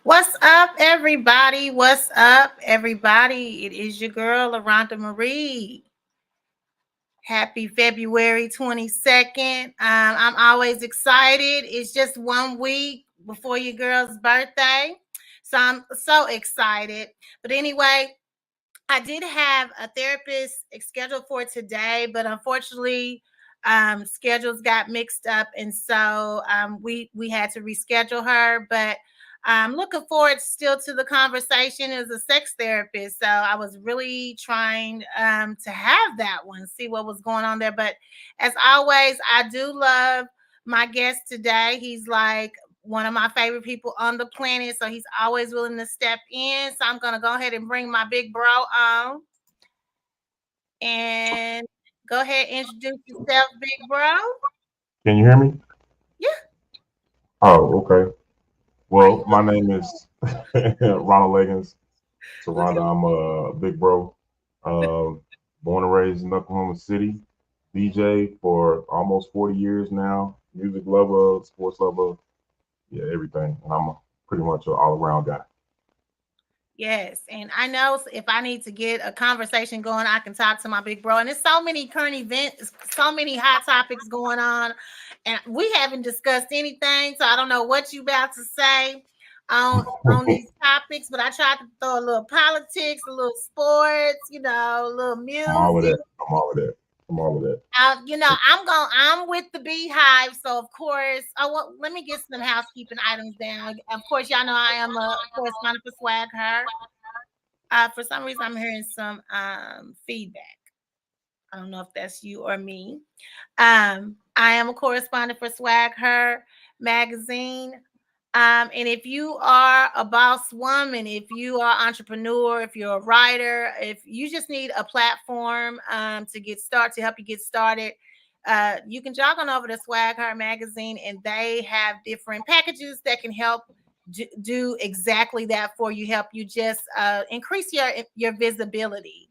What's up, everybody? What's up, everybody? It is your girl, LaRhonda Marie. Happy February 22nd. I'm always excited. It's just 1 week before your girl's birthday. So I'm so excited. But anyway, I did have a therapist scheduled for today, but unfortunately, schedules got mixed up, and so we had to reschedule her. But I'm looking forward still to the conversation as a sex therapist. So I was really trying to have that one, see what was going on there. But as always, I do love my guest today. He's like one of my favorite people on the planet. So he's always willing to step in. So I'm going to go ahead and bring my big bro on and go ahead and introduce yourself, big bro. Can you hear me? Yeah. Oh, okay. Why you Well, my name is Ronald Leggins. So, look Rhonda, I'm a big bro. Um, Born and raised in Oklahoma City. DJ for almost 40 years now. Music lover, sports lover, yeah, everything. And I'm pretty much an all around guy. Yes, and I know if I need to get a conversation going, I can talk to my big bro. And there's so many current events, so many hot topics going on, and we haven't discussed anything. So I don't know what you about to say on these topics, but I tried to throw a little politics, a little sports, a little I'm all of music. that. I'm all of that. I'm all of that. I'm with the beehive, so of course, let me get some housekeeping items down. Of course, y'all know I am a correspondent for Swag Her. For some reason, I'm hearing some feedback. I don't know if that's you or me. I am a correspondent for Swag Her magazine. And if you are a boss woman, if you are entrepreneur, if you're a writer, if you just need a platform to get started, to help you get started, you can jog on over to Swag Her magazine, and they have different packages that can help do exactly that for you. Help you just increase your visibility.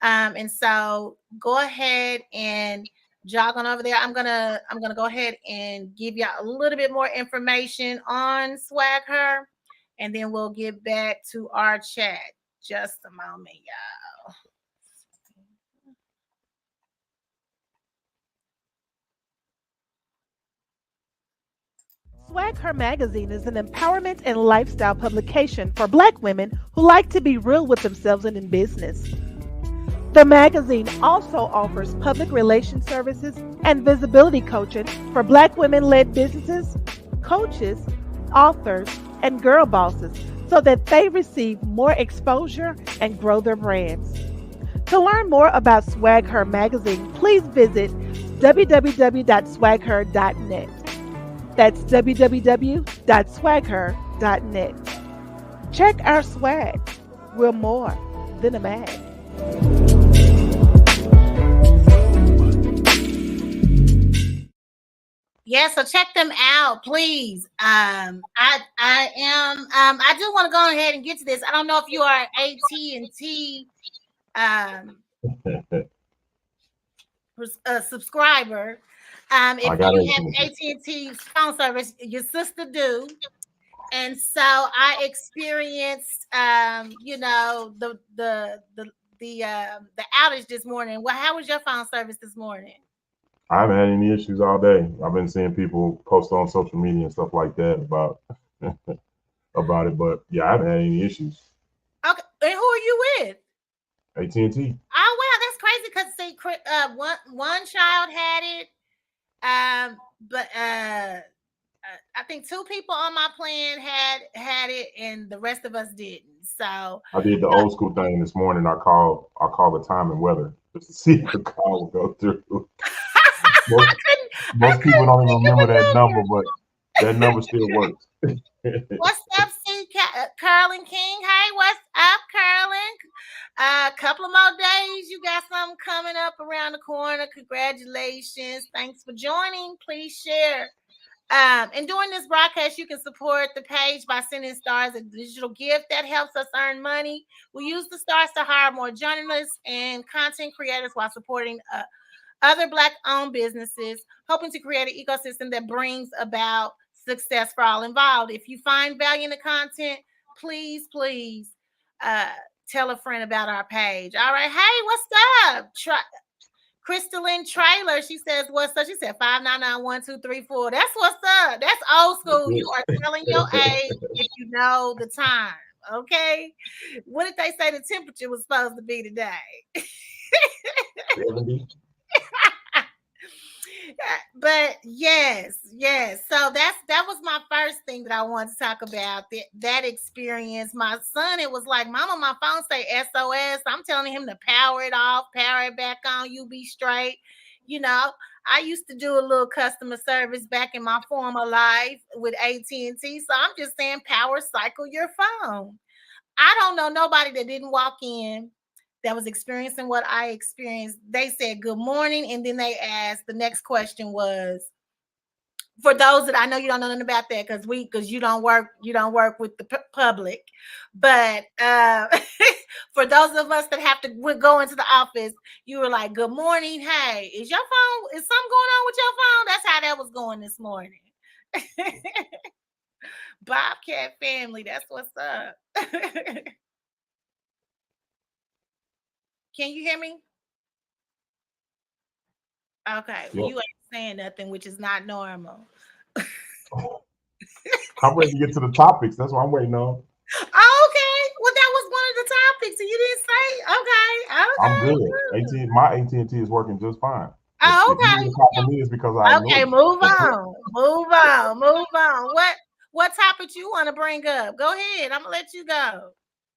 And so go ahead and jog on over there. I'm gonna go ahead and give y'all a little bit more information on Swag Her, and then we'll get back to our chat. Just a moment, y'all. Swag Her Magazine is an empowerment and lifestyle publication for Black women who like to be real with themselves and in business. The magazine also offers public relations services and visibility coaching for Black women led businesses, coaches, authors, and girl bosses so that they receive more exposure and grow their brands. To learn more about Swag Her Magazine, please visit www.swagher.net. That's www.swagher.net. Check our swag. We're more than a mag. Yeah, so check them out, please. I do want to go ahead and get to this. I don't know if you are an AT&T um subscriber. If I got you have everything. AT&T phone service, your sister do. And so I experienced the outage this morning. Well, how was your phone service this morning? I haven't had any issues all day. I've been seeing people post on social media and stuff like that about it, but yeah, I haven't had any issues. Okay, and who are you with? AT&T. Oh wow, that's crazy because see, one child had it, but I think two people on my plan had it, and the rest of us didn't. So I did the old school thing this morning. I called the time and weather just to see if the call would go through. Most I most people couldn't don't even think of remember a that number, number. but that number still works. What's up, Curling King? Hey, what's up, Curling? A couple of more days. You got something coming up around the corner. Congratulations. Thanks for joining. Please share. And during this broadcast, you can support the page by sending stars a digital gift that helps us earn money. We use the stars to hire more journalists and content creators while supporting other Black owned businesses, hoping to create an ecosystem that brings about success for all involved. If you find value in the content, please uh tell a friend about our page. All right. Hey, what's up? Crystalline Trailer. She says, what's up? She said 5991234. That's what's up. That's old school. You are telling your age if you know the time. Okay. What did they say the temperature was supposed to be today? 70. But yes. So that was my first thing that I wanted to talk about. That experience. My son, it was like, Mama, my phone say SOS. I'm telling him to power it off, power it back on. You be straight. You know, I used to do a little customer service back in my former life with AT&T. So I'm just saying, power cycle your phone. I don't know nobody that didn't walk in that was experiencing what I experienced. They said good morning, and then they asked, the next question was, for those that I know you don't know nothing about that because you don't work with the public, but for those of us that have to go into the office, you were like, good morning, hey, is something going on with your phone? That's how that was going this morning. Bobcat family, that's what's up. Can you hear me? Okay, well, Yep. you ain't saying nothing, which is not normal. I'm ready to get to the topics. That's what I'm waiting on. Oh, okay. Well, that was one of the topics, and you didn't say. Okay, I'm okay, good. My AT&T is working just fine. If you okay, need to talk to me, it's because I ignore okay. you. Move on, move on, move on. What topic you want to bring up? Go ahead. I'm gonna let you go.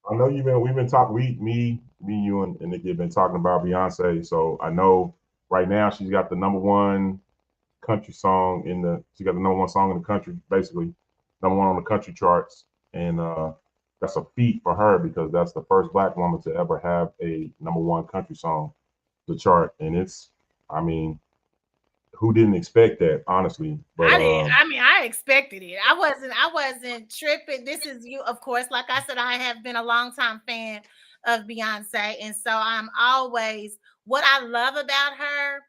I know we've been talking, you and Nikki have been talking about Beyonce. So I know right now she's got the number one country song she got the number one song in the country, basically number one on the country charts. And that's a feat for her because that's the first black woman to ever have a number one country song to chart. And I mean, who didn't expect that, honestly? But I did. I mean, I expected it. I wasn't tripping. This is you, of course. Like I said, I have been a longtime fan of Beyonce, and so I'm always. What I love about her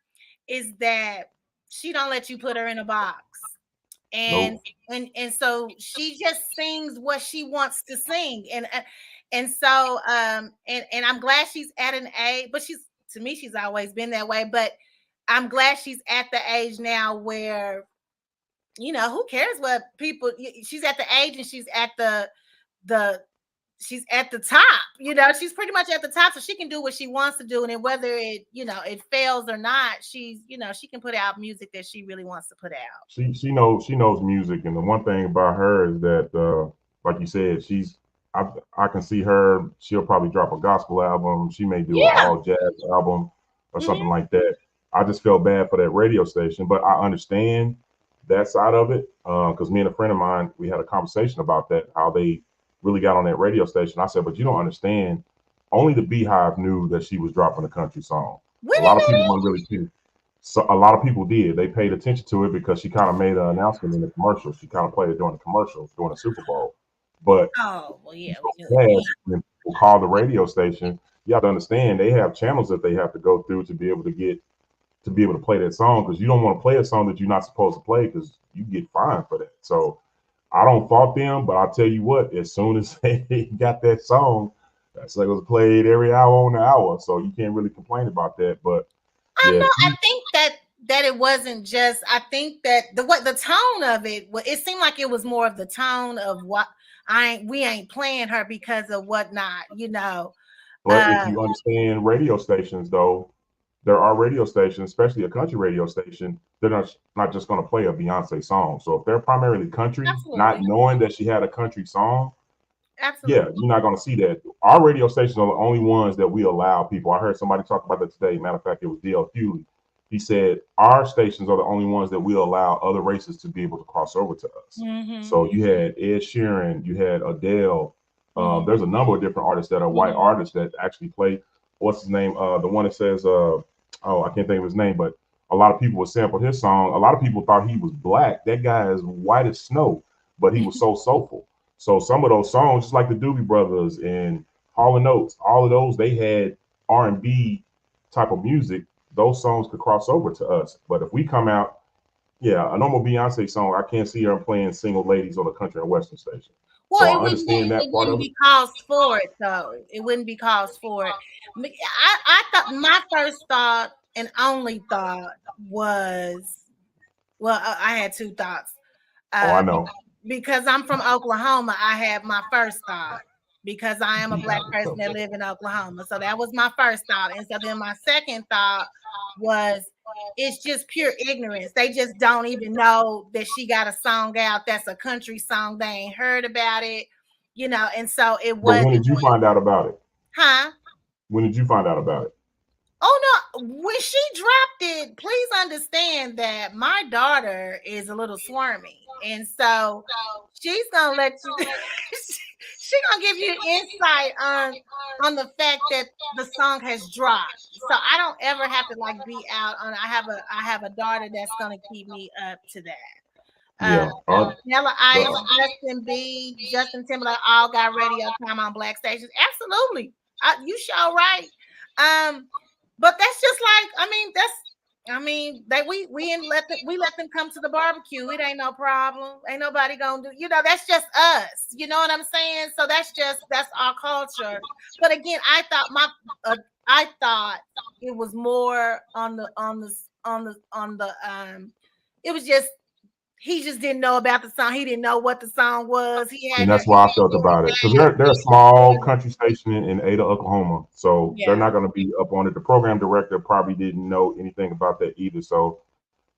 is that she don't let you put her in a box, and nope. and so she just sings what she wants to sing, and so and I'm glad she's at an age, but to me she's always been that way, but I'm glad she's at the age now where who cares what people, she's at the age and the she's at the top, she's pretty much at the top, so she can do what she wants to do, and then whether it fails or not, she can put out music that she really wants to put out. She knows music, and the one thing about her is that, like you said, I can see her. She'll probably drop a gospel album. She may do an Yeah. all jazz album or something Mm-hmm. like that. I just felt bad for that radio station, but I understand that side of it because me and a friend of mine, we had a conversation about that, how they really got on that radio station. I said, but you don't understand. Only the Beehive knew that she was dropping a country song. We A lot didn't of know people that. weren't really. So a lot of people did. They paid attention to it because she kind of made an announcement in the commercial. She kind of played it during the commercials during the Super Bowl. But Oh, well, yeah, we so knew that. fast, when people call the radio station, you have to understand they have channels that they have to go through to be able to play that song, because you don't want to play a song that you're not supposed to play because you get fined for that. So I don't fault them, but I'll tell you what, as soon as they got that song, that's like it was played every hour on the hour. So you can't really complain about that. But I yeah, know. I think that it wasn't just. I think that the tone of it. It seemed like it was more of the tone of what we ain't playing her because of whatnot. but if you understand radio stations, though, there are radio stations, especially a country radio station, they're not just going to play a Beyonce song. So if they're primarily country, not Absolutely, knowing that she had a country song, yeah, absolutely. you're not going to see that. Our radio stations are the only ones that we allow people. I heard somebody talk about that today. Matter of fact, it was DL Hewley. He said our stations are the only ones that we allow other races to be able to cross over to us. Mm-hmm. So you had Ed Sheeran, you had Adele. Mm-hmm. There's a number of different artists that are white Mm-hmm. artists that actually play. What's his name? The one that says, oh, I can't think of his name, but a lot of people would sample his song. A lot of people thought he was black. That guy is white as snow, but he was so soulful. So some of those songs, just like the Doobie Brothers and Hall and Oates, all of those, they had R&B type of music. Those songs could cross over to us. But if we come out Yeah, a normal Beyonce song, I can't see her playing single ladies on a country and western station. So Well, I understand that it part wouldn't of it. be caused for it though. It wouldn't be caused for it. I thought my first thought and only thought was, well, I had two thoughts. Oh, I Uh, know. because I'm from Oklahoma, I had my first thought because I am a black Beehive is person tough. that live in Oklahoma. So that was my first thought. And so then my second thought was it's just pure ignorance. They just don't even know that she got a song out that's a country song. They ain't heard about it, and so it But wasn't, when did you find out about it? huh? When did you find out about it? Oh no, when she dropped it, please understand that my daughter is a little swarmy. And so she's gonna let you she gonna give you insight on the fact that the song has dropped. So I don't ever have to like be out on I have a daughter that's gonna keep me up to that. Uh Yeah. Vanilla Ice, The, Justin B, Justin Timberlake all got radio time on black stations. Absolutely. You sure right. But that's just like, we let them come to the barbecue. It ain't no problem. Ain't nobody gonna do, that's just us. You know what I'm saying? So that's our culture. But again, I thought it was more it was just he just didn't know about the song. He didn't know what the song was. He and hadn't that's why I felt heard about it it because back. they're a small country station in Ada, Oklahoma, so they're Yeah. not going to be up on it. The program director probably didn't know anything about that either. So,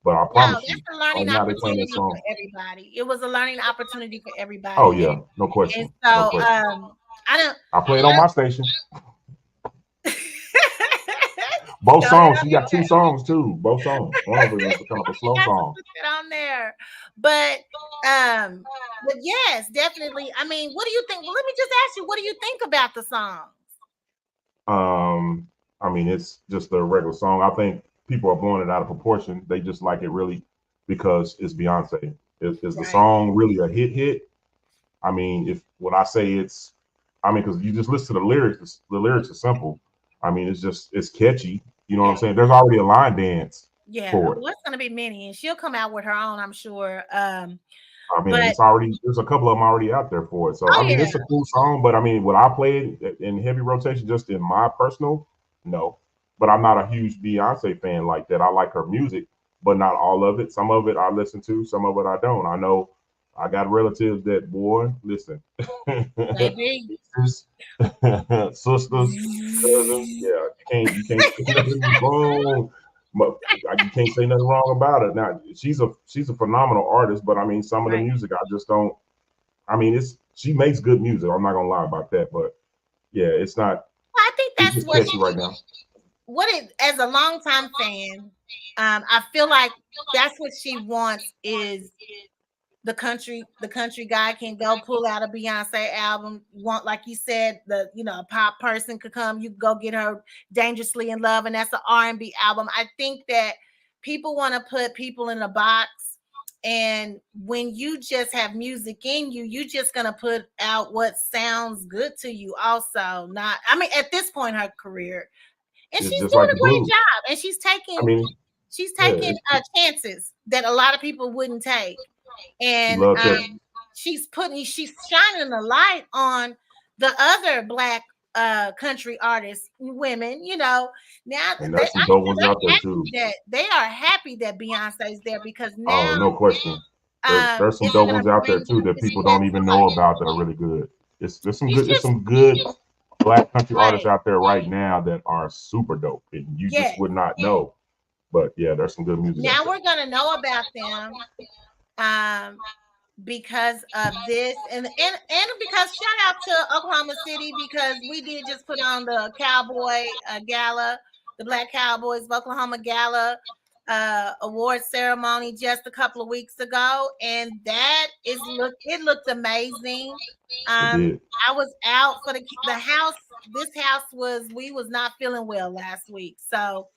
but I No, promise you, that's a right learning now they're playing that opportunity song. for everybody. It was a learning opportunity for Oh everybody. yeah, no And question, no so question. I don't I play it on my station. Both Throw it songs. on She your got two songs too. Both songs. One of them is kind of a You slow got to song. put it on there. But um, but yes, definitely. I mean, what do you think? Well, let me just ask you, what do you think about the song? Um, I mean, it's just a regular song. I think people are blowing it out of proportion. They just like it really because it's Beyonce. Is the Right. song really a hit? Hit? I mean, if when I say it's, I mean, because you just listen to the lyrics. The lyrics are simple. I mean, it's catchy. You know what I'm Yeah. saying? There's already a line dance Yeah. for it. Well, it's gonna be many, and she'll come out with her own, I'm sure. I mean, But it's already there's a couple of them already out there for it. So oh I mean, yeah, it's a cool song, but I mean, would I play it in heavy rotation just in my personal? No, but I'm not a huge Beyonce fan like that. I like her music, but not all of it. Some of it I listen to, some of it I don't. I know I got relatives that boy, listen, baby. nieces, sisters, cousins. Yeah, you can't say nothing wrong. You can't say nothing wrong about it. Now she's a phenomenal artist, but I mean some of the Right. music I just don't. I mean it's she makes good music. I'm not gonna lie about that, but yeah, it's not. Well, I think It's that's just catchy right now. what it as a longtime fan. I feel like that's what she wants is the country guy can go pull out a Beyonce album. Want, like you said, a pop person could come. You go get her Dangerously in Love, and that's an R&B album. I think that people want to put people in a box. And when you just have music in you, you just gonna put out what sounds good to you. Also, not. I mean, at this point in her career, and It's she's just doing like the a great blues. job. And she's I taking mean, she's yeah, taking chances that a lot of people wouldn't take. she And loved catchy. she's shining a light on the other black country artists, women. Now And there's some dope ones they're out there too. happy that they are happy that Beyonce's there because Oh, now no question. There's some it's dope gonna ones out there bring too that it's people just don't even know about that are really good. she's There's just some good black country artists right. out there right now that are super dope and you just Yes. would not know. But yeah, there's some good music out Now there. we're gonna know about them. Um, because of this and because shout out to Oklahoma City because we did just put on the Cowboy Gala, the Black Cowboys of Oklahoma Gala award ceremony just a couple of weeks ago, and it looked amazing. It Um, did. I was out for the house. This house we was not feeling well last week, so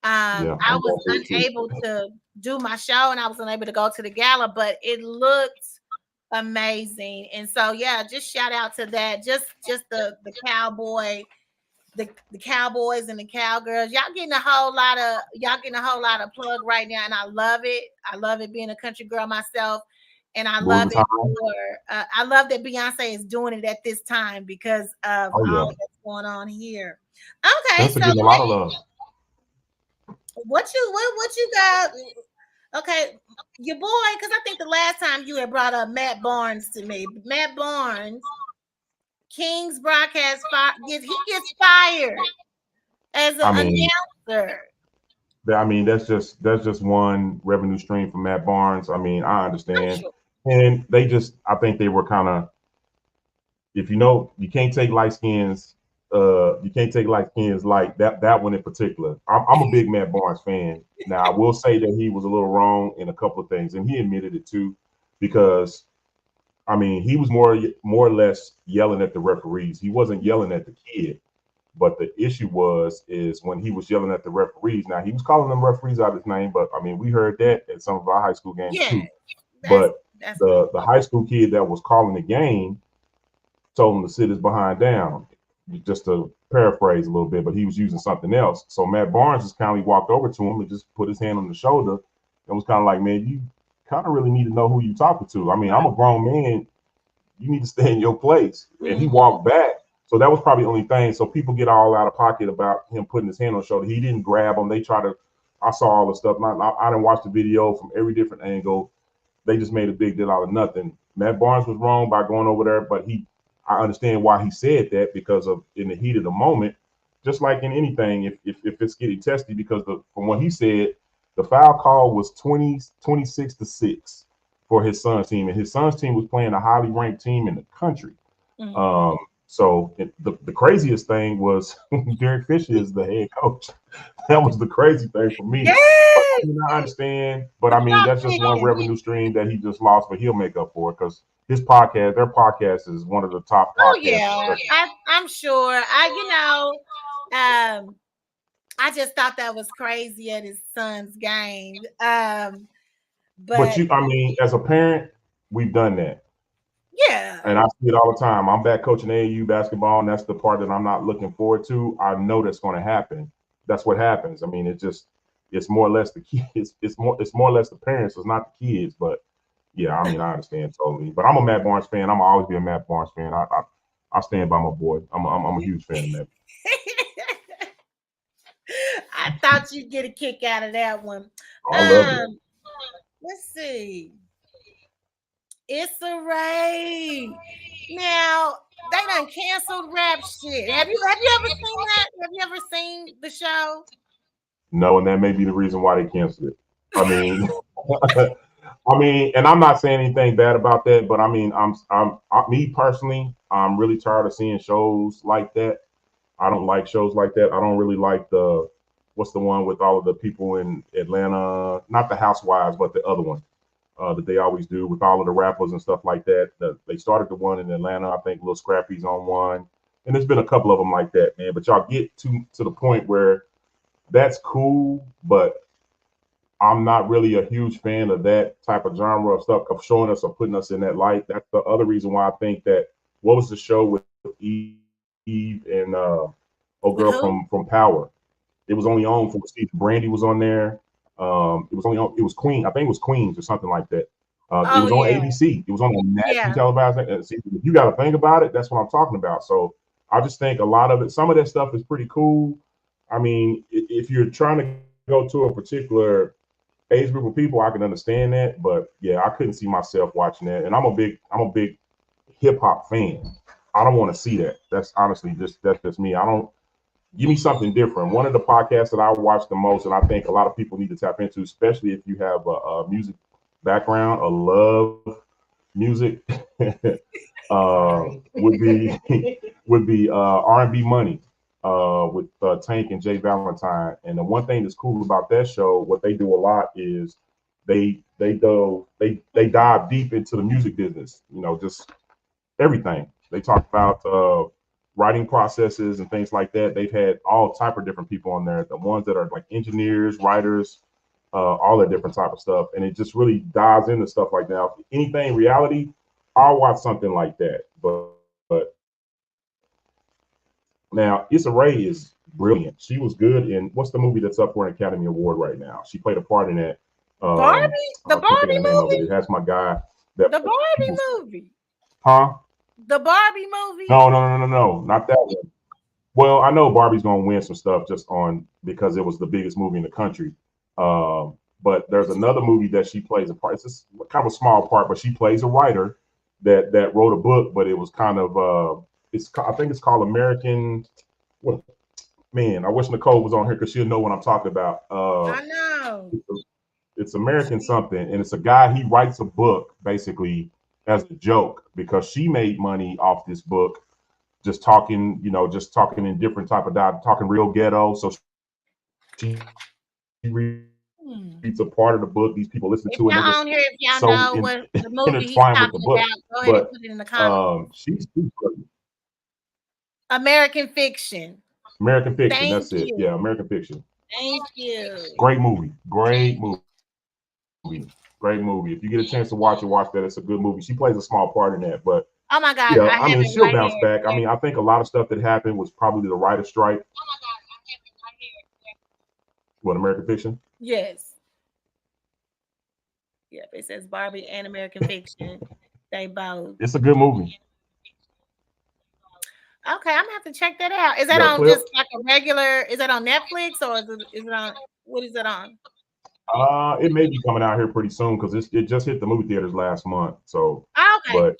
Yeah, I I'm was going through it too. unable to do my show and I was unable to go to the gala, but it looked amazing. And so yeah, just shout out to that. Just the cowboy the cowboys and the cowgirls. Y'all getting a whole lot of plug right now, and I love it. I love it being a country girl myself, and Moving time. I love that Beyonce is doing it at this time because of Oh all yeah. that's going on here. Okay, Spencer so getting a lot of love. what you got? Okay, your boy, because I think the last time you had brought up Matt Barnes to me. Matt Barnes, King's broadcast he gets fired as an I mean, announcer. that's just one revenue stream from Matt Barnes. I mean, I I'm understand. sure. And I think they were kind of, if you know, you can't take light skins like that one in particular. I'm a big Matt Barnes fan. Now I will say that he was a little wrong in a couple of things, and he admitted it too, because I mean he was more or less yelling at the referees. He wasn't yelling at the kid. But the issue is when he was yelling at the referees. Now he was calling them referees out of his name, but I mean we heard that at some of our high school games Yeah, too. that's But that's not the high school kid that was calling the game told him to sit his behind down, just to paraphrase a little bit, but he was using something else. So Matt Barnes just kindly walked over to him and just put his hand on the shoulder and was kind of like, man, you kind of really need to know who you're talking to. I mean, I'm right. a grown man. You need to stay in your place. And he Mm-hmm. walked back. So that was probably the only thing. So people get all out of pocket about him putting his hand on the shoulder. He didn't grab him. They try to, I saw all the stuff. I didn't watch the video from every different angle. They just made a big deal out of nothing. Matt Barnes was wrong by going over there, but I understand why he said that, because of in the heat of the moment, just like in anything, if it's getting testy, because from what he said, the foul call was 26-6 for his son's team, and his son's team was playing a highly ranked team in the country. Mm-hmm. So the craziest thing was Derek Fisher is the head coach. That was the crazy thing for me. But Yes, I mean, I understand, but what I mean, y'all that's just one thinking? revenue stream that he just lost, but he'll make up for it because their podcast is one of the top Oh podcasts in the yeah, country. I'm sure. I just thought that was crazy at his son's game. But But I mean, as a parent, we've done that. yeah. And I see it all the time. I'm back coaching AAU basketball, and that's the part that I'm not looking forward to. I know that's going to happen. That's what happens. I mean, it's more or less the kids. It's more or less the parents. It's not the kids. But yeah, I mean, I understand totally. But I'm a Matt Barnes fan. I'm always be a Matt Barnes fan. I stand by my boy. I'm a huge fan of Matt. I thought you'd get a kick out of that one. I love it. Um, let's see. It's a Ray. Now they done canceled rap shit. Have you ever seen that? Have you ever seen the show? No, and that may be the reason why they canceled it. I mean, I mean, and I'm not saying anything bad about that, but I mean, me personally, I'm really tired of seeing shows like that. I don't like shows like that. I don't really like what's the one with all of the people in Atlanta, not the Housewives, but the other one that they always do with all of the rappers and stuff like that. They started the one in Atlanta. I think Lil Scrappy's on one, and there's been a couple of them like that, man. But y'all get to the point where that's cool, but I'm not really a huge fan of that type of genre of stuff, of showing us or putting us in that light. That's the other reason why I think that, what was the show with Eve and old girl With from who? Power? It was only on for a season. Brandy was on there. It was Queen. I think it was Queens or something like that. It Oh was on yeah, ABC. It was on a nationally yeah. televised. See, if you got to think about it, that's what I'm talking about. So I just think a lot of it, some of that stuff is pretty cool. I mean, if you're trying to go to a particular age group of people, I can understand that. But yeah, I couldn't see myself watching that. And I'm a big hip hop fan. I don't want to see that. That's honestly that's just me. I don't, give me something different. One of the podcasts that I watch the most, and I think a lot of people need to tap into, especially if you have a music background or love music, would be R&B Money with Tank and Jay Valentine. And the one thing that's cool about that show, what they do a lot is they dive deep into the music business. Just everything. They talk about writing processes and things like that. They've had all type of different people on there. The ones that are like engineers, writers, all that different type of stuff, and it just really dives into stuff like that. Anything reality, I'll watch something like that. But Now, Issa Rae is brilliant. She was good in what's the movie that's up for an Academy Award right now? She played a part in that. Barbie, the I can't think Barbie of the name of it. movie, It has my guy that the Barbie people, movie, huh? the Barbie movie. No, not that one. Well, I know Barbie's gonna win some stuff just on because it was the biggest movie in the country. But there's another movie that she plays a part. It's just kind of a small part, but she plays a writer that wrote a book. But it was kind of I think it's called American. What man? I wish Nicole was on here because she'll know what I'm talking about. I know. It's American something, and it's a guy. He writes a book basically as a joke because she made money off this book just talking, just talking in different type of diet, talking real ghetto. So she reads a part of the book. These people listen to it, and they're just If y'all on here, if so y'all know what the movie he's intertwined with the talking book. about, go ahead and But put it in the comments. she's brilliant. American Fiction. American Fiction. Thank That's it. you. Yeah, American Fiction. Thank you. Great movie. Great movie. Great movie. If you get a chance to watch it, watch that. It's a good movie. She plays a small part in that, but Oh my yeah, God, I I mean, have she'll it right bounce here. back. I mean, I think a lot of stuff that happened was probably the writer strike. What American Fiction? Yes. Yep, it says Barbie and American Fiction. They both. It's a good movie. Okay, I'm gonna have to check that out. Is You that got a on just clip? like a regular? Is that on Netflix or is it on? What is it on? It may be coming out here pretty soon because it just hit the movie theaters last month. So, Oh, okay. but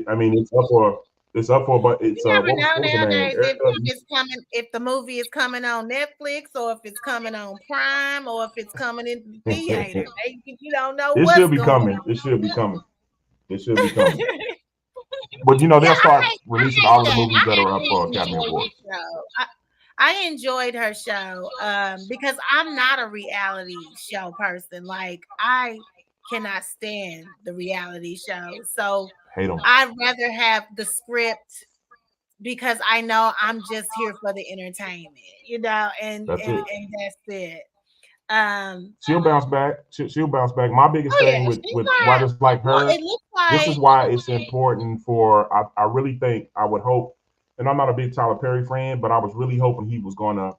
I mean, it's up for, but You it's never what know was the name? nowadays if it's coming, if the movie is coming on Netflix or if it's coming on Prime or if it's coming in the theater. You don't know It what's should be going coming. on. It should be coming. It should be coming. Yeah, But they'll start I releasing hate all of the that. movies I that are up actually for Academy enjoyed Awards. the show. I enjoyed her show because I'm not a reality show person. Like I cannot stand the reality shows. So Hate them. I'd rather have the script because I know I'm just here for the entertainment, That's it. and that's it. Um, She'll bounce back. She'll bounce back. My biggest oh thing yeah, with she's not. writers like Well, her, it looks this like is why it's important for. I really think I would hope, and I'm not a big Tyler Perry fan, but I was really hoping he was going to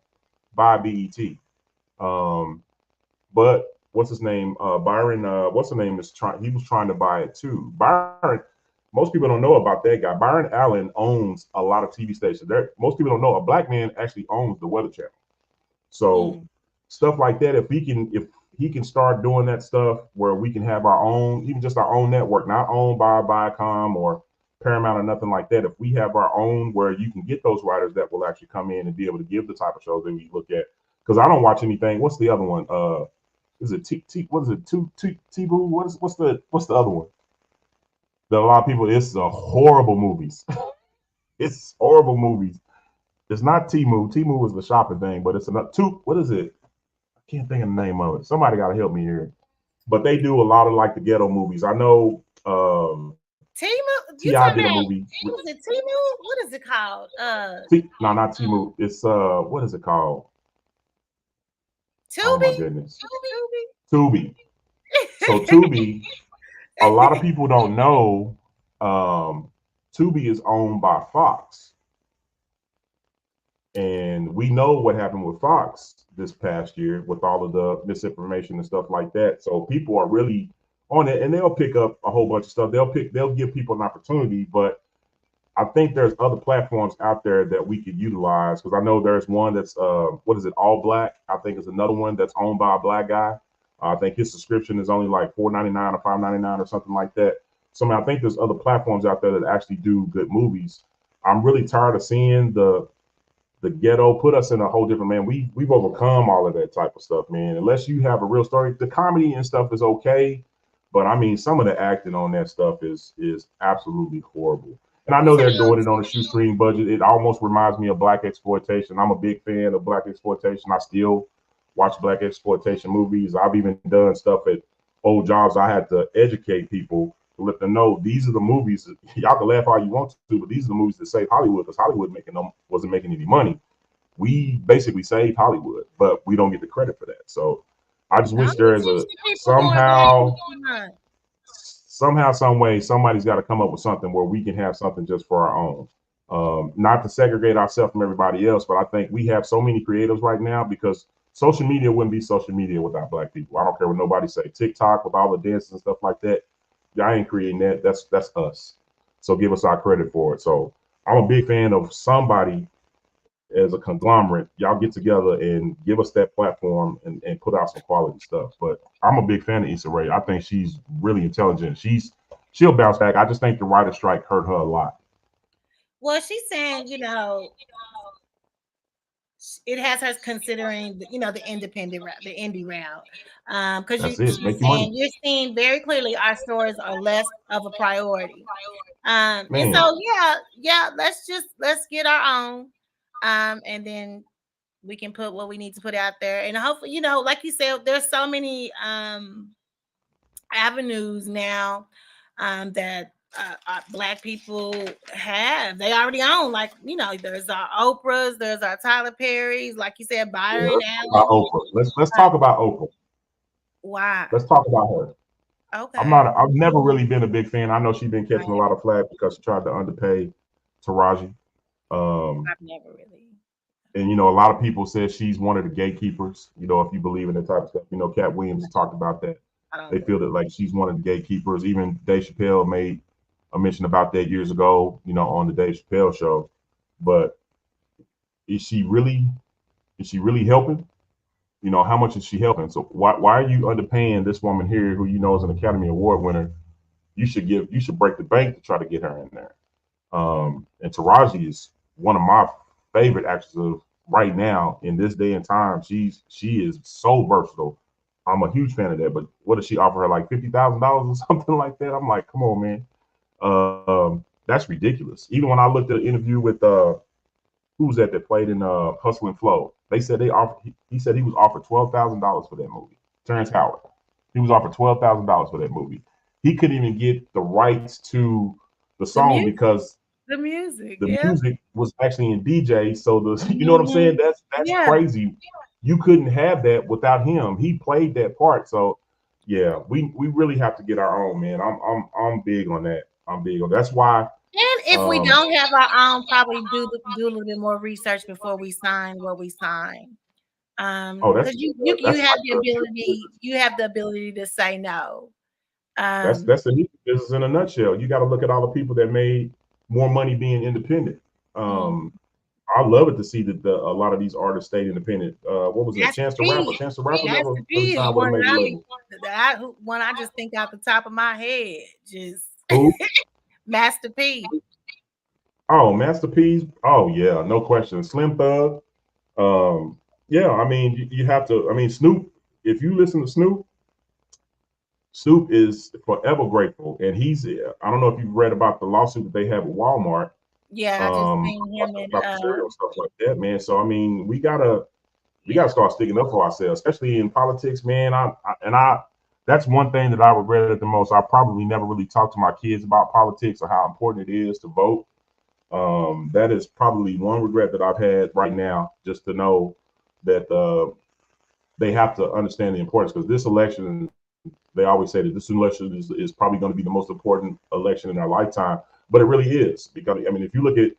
buy BET. Um, but what's his name? Byron. What's the name? Is trying. He was trying to buy it too. Byron. Most people don't know about that guy. Byron Allen owns a lot of TV stations. Most people don't know a black man actually owns the Weather Channel. So mm, stuff like that, if he can start doing that stuff where we can have our own, even just our own network, not owned by Viacom or Paramount or nothing like that. If we have our own where you can get those writers that will actually come in and be able to give the type of shows that we look at. Because I don't watch anything. What's the other one? Is it what is it? T-Boo? What's the other one? That a lot of people, it's a horrible movies. It's horrible movies. It's not Timu. Timu is the shopping thing, but it's another two. What is it? I can't think of the name of it. Somebody got to help me here. But they do a lot of like the ghetto movies. I know Timu. Ti You did a talking movie. about? Was it Timu? What is it called? No, not Timu. It's what is it called? Oh my Tubi. goodness, Tubi. Tubi. So Tubi, a lot of people don't know. Tubi is owned by Fox, and we know what happened with Fox this past year with all of the misinformation and stuff like that. So people are really on it, and they'll pick up a whole bunch of stuff. They'll give people an opportunity, but I think there's other platforms out there that we could utilize because I know there's one that's what is it, All Black? I think it's another one that's owned by a black guy. I think his subscription is only like $4.99 or $5.99 or something like that. So I mean, I think there's other platforms out there that actually do good movies. I'm really tired of seeing the ghetto put us in a whole different man. We've overcome all of that type of stuff, man. Unless you have a real story, the comedy and stuff is okay, but I mean, some of the acting on that stuff is absolutely horrible. And I know they're doing it on a shoestring budget. It almost reminds me of black exploitation. I'm a big fan of black exploitation. I still watch black exploitation movies. I've even done stuff at old jobs. I had to educate people to let them know these are the movies. Y'all can laugh all you want to, but these are the movies that save Hollywood because Hollywood wasn't making any money. We basically saved Hollywood, but we don't get the credit for that. So I just No, wish you there is teach a the people more black somehow people not. somehow, some way, somebody's got to come up with something where we can have something just for our own. Not to segregate ourselves from everybody else, but I think we have so many creatives right now because social media wouldn't be social media without black people. I don't care what nobody say. TikTok with all the dances and stuff like that, I ain't creating that. That's us. So give us our credit for it. So I'm a big fan of somebody as a conglomerate. Y'all get together and give us that platform and put out some quality stuff. But I'm a big fan of Issa Rae. I think she's really intelligent. She'll bounce back. I just think the writer strike hurt her a lot. Well, she's saying, it has her considering, the independent route, the indie route. Because That's it. she's Make your saying money. you're seeing very clearly our stores are less of a priority. And Man, so yeah, let's get our own. And then we can put what we need to put out there. And hopefully, like you said, there's so many avenues now that black people have. They already own, like, there's our Oprahs, there's our Tyler Perry's, like you said, yeah, Byron let's talk about Allen. Oprah. Let's Uh, talk about Oprah. why? Let's talk about her. Okay. I've never really been a big fan. I know she's been catching a Right. lot of flack because she tried to underpay Taraji. Um, I've never really. and a lot of people said she's one of the gatekeepers. If you believe in that type of stuff, Cat Williams has talked about that. I don't They believe. feel that like she's one of the gatekeepers. Even Dave Chappelle made a mention about that years ago, on the Dave Chappelle show. But is she really helping? How much is she helping? So why are you underpaying this woman here who is an Academy Award winner? You should break the bank to try to get her in there. And Taraji is one of my favorite actors of right now in this day and time. She is so versatile. I'm a huge fan of that. But what does she offer her, like $50,000 or something like that? I'm like, come on, man. That's ridiculous. Even when I looked at an interview with who was that played in Hustle and Flow, they said they offered. He said he was offered $12,000 for that movie. Terrence Howard. He was offered $12,000 for that movie. He couldn't even get the rights to the The song music, because the music, the yeah. music was actually in DJ. So you know what I'm Hmm. saying? That's Yeah. crazy. You couldn't have that without him. He played that part. So yeah, we really have to get our own, man. I'm big on that. I'm big on. That's why. And if we Um, don't have our own, probably do a little bit more research before we sign what we sign. oh, Because you that's have like the ability, to say no. Um, that's the music business in a nutshell. You got to look at all the people that made more money being independent. mm, Um, I love it to see that a lot of these artists stayed independent. What was it? Master Chance the Rapper. P. Chance the Rapper never Master really P is signed with a one major that label. one I just think out the top of my head. Just Who? Master P. Oh, Master P's. Oh yeah, no question. Slim Thug. Um, yeah, I mean you have to. I mean Snoop. If you listen to Snoop, Snoop is forever grateful, and he's. I don't know if you've read about the lawsuit that they have with Walmart Yeah, I just seen him about in the cereal and stuff like that, man. So I mean, we gotta yeah. start sticking up for ourselves, especially in politics, man. I that's one thing that I regretted the most. I probably never really talked to my kids about politics or how important it is to vote. That is probably one regret that I've had right now, just to know that they have to understand the importance because this election, they always say that this election is probably going to be the most important election in our lifetime, but it really is because I mean, if you look at,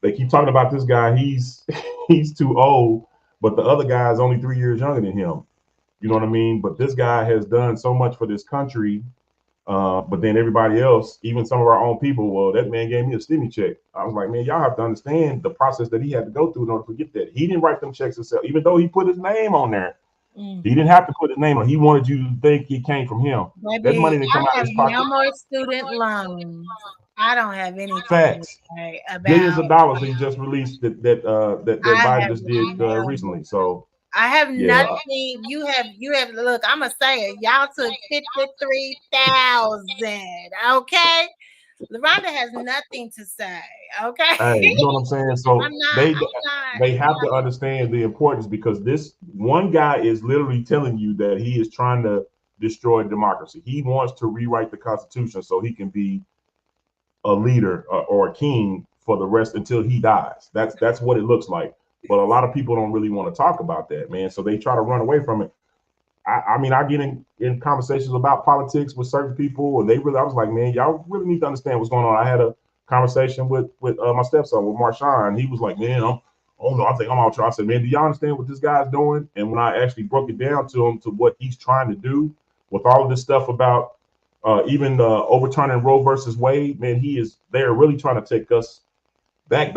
they keep talking about this guy, he's he's too old, but the other guy is only 3 years younger than him. You know what I mean? But this guy has done so much for this country. But then everybody else, even some of our own people, well, that man gave me a stimmy check. I was like, man, y'all have to understand the process that he had to go through in order to get that. He didn't write them checks himself, even though he put his name on there. Mm. He didn't have to put his name on. He wanted you to think it came from him. That Baby, money didn't come out I of have his no pocket. more student loans. I don't have anything to Facts. say Billions about. of dollars he just released that I Biden have just did no recently. So I have yeah, nothing. You have look, I'ma say it. Y'all took 53,000. Okay. LaRhonda has nothing to say. Okay. hey, you know what I'm saying? So I'm not, they have to understand the importance because this one guy is literally telling you that he is trying to destroy democracy. He wants to rewrite the Constitution so he can be a leader or a king for the rest until he dies. That's what it looks like. But a lot of people don't really want to talk about that, man. So they try to run away from it. I mean, I get in conversations about politics with certain people, and they really, I was like, man, y'all really need to understand what's going on. I had a conversation with my stepson, with Marshawn. He was like, man, oh no, I think I'm out try. I said, man, do y'all understand what this guy's doing? And when I actually broke it down to him to what he's trying to do with all of this stuff about even overturning Roe versus Wade, man, they are really trying to take us back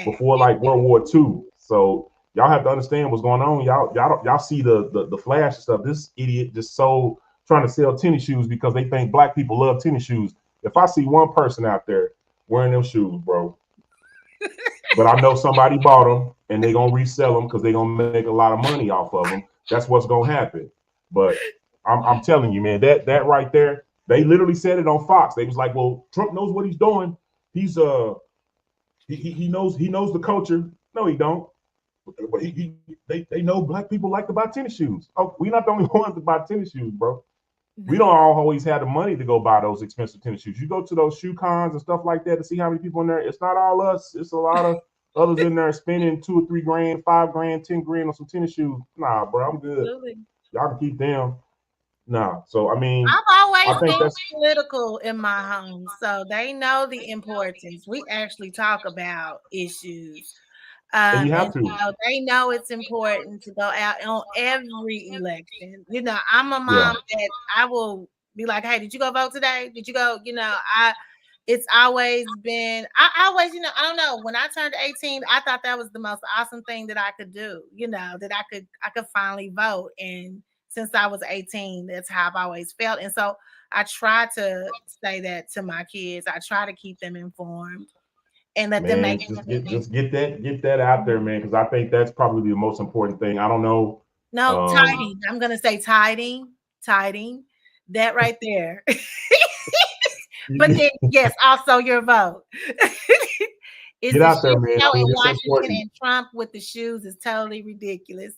before like World War II. So y'all have to understand what's going on. Y'all see the flash and stuff. This idiot just trying to sell tennis shoes because they think black people love tennis shoes. If I see one person out there wearing them shoes, bro, but I know somebody bought them and they're gonna resell them because they're gonna make a lot of money off of them. That's what's gonna happen. But I'm telling you, man, that right there, they literally said it on Fox. They was like, well, Trump knows what he's doing. He's he knows the culture. No, he don't. But they know black people like to buy tennis shoes. Oh, we're not the only ones to buy tennis shoes, bro. We don't always have the money to go buy those expensive tennis shoes. You go to those shoe cons and stuff like that to see how many people in there. It's not all us. It's a lot of others in there spending $2 or $3 grand, $5 grand, $10 grand on some tennis shoes. Nah, bro, I'm good. Absolutely. Y'all can keep them. Nah. So I mean, I've always been political in my home, so they know the importance. We actually talk about issues. And you have to. So they know it's important to go out on every election. You know, I'm a mom that I will be like, hey, did you go vote today? Did you go? You know, it's always been, I always, you know, I don't know. When I turned 18, I thought that was the most awesome thing that I could do, you know, that I could finally vote. And since I was 18, that's how I've always felt. And so I try to say that to my kids. I try to keep them informed. And let them make just get that out there, man, because I think that's probably the most important thing. I don't know. No, tiding. I'm gonna say tiding. That right there. But then yes, also your vote. Get out there, man. In Washington and Trump with the shoes is totally ridiculous.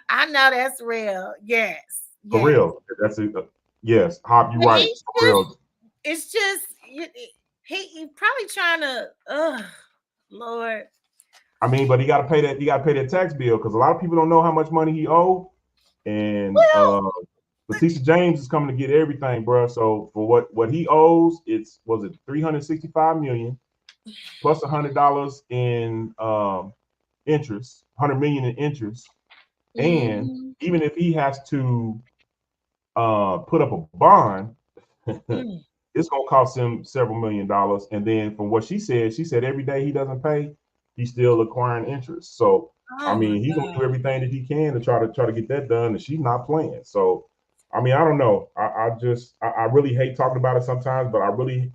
I know that's real. Yes. For real. That's it. Yes, Hop, you're right. For real. It's just he probably trying to, Lord. I mean, but he got to pay that. You got to pay that tax bill because a lot of people don't know how much money he owe. And Letitia James is coming to get everything, bro. So for what he owes, was it $365 million plus $100 in interest, $100 million in interest, and even if he has to put up a bond. It's gonna cost him several $1 million. And then from what she said every day he doesn't pay, he's still acquiring interest. So I mean, he's gonna do everything that he can to try to get that done, and she's not playing. So I mean, I don't know. I really hate talking about it sometimes, but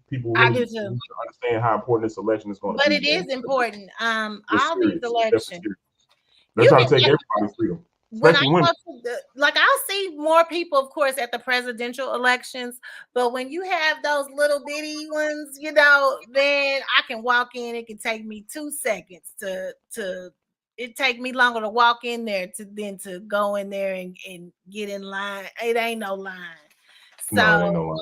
people really need to understand how important this election is going to be. But it is important. All these elections. They're trying to take everybody's freedom. When I go to I'll see more people, of course, at the presidential elections, but when you have those little bitty ones, you know, then I can walk in. It can take me 2 seconds it take me longer to walk in there than to go in there and get in line. It ain't no line. So no, ain't no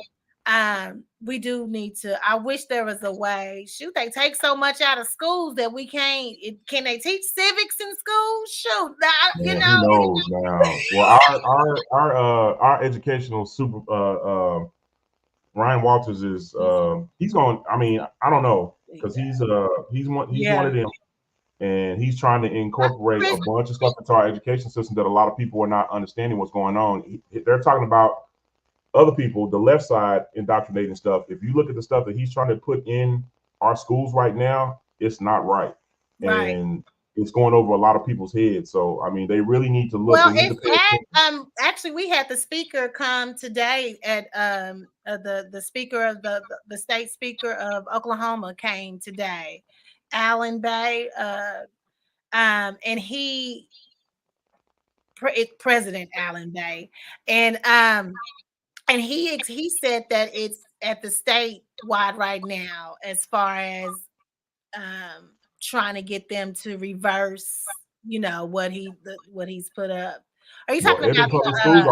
line. We do need to. I wish there was a way. Shoot, they take so much out of schools that we can't. Can they teach civics in schools? Shoot, you know. Who knows now? Well, our educational super Ryan Walters is he's going. I mean, I don't know because he's one of them, and he's trying to incorporate a bunch of stuff into our education system that a lot of people are not understanding what's going on. They're talking about other people, the left side, indoctrinating stuff. If you look at the stuff that he's trying to put in our schools right now, it's not right. And it's going over a lot of people's heads. So, I mean, they really need to look. Well, actually, we had the speaker come today at the speaker of the state speaker of Oklahoma came today, Alan Bay, and President Alan Bay, and he said that it's at the statewide right now as far as trying to get them to reverse, you know, what he's put up. Are you talking about public schools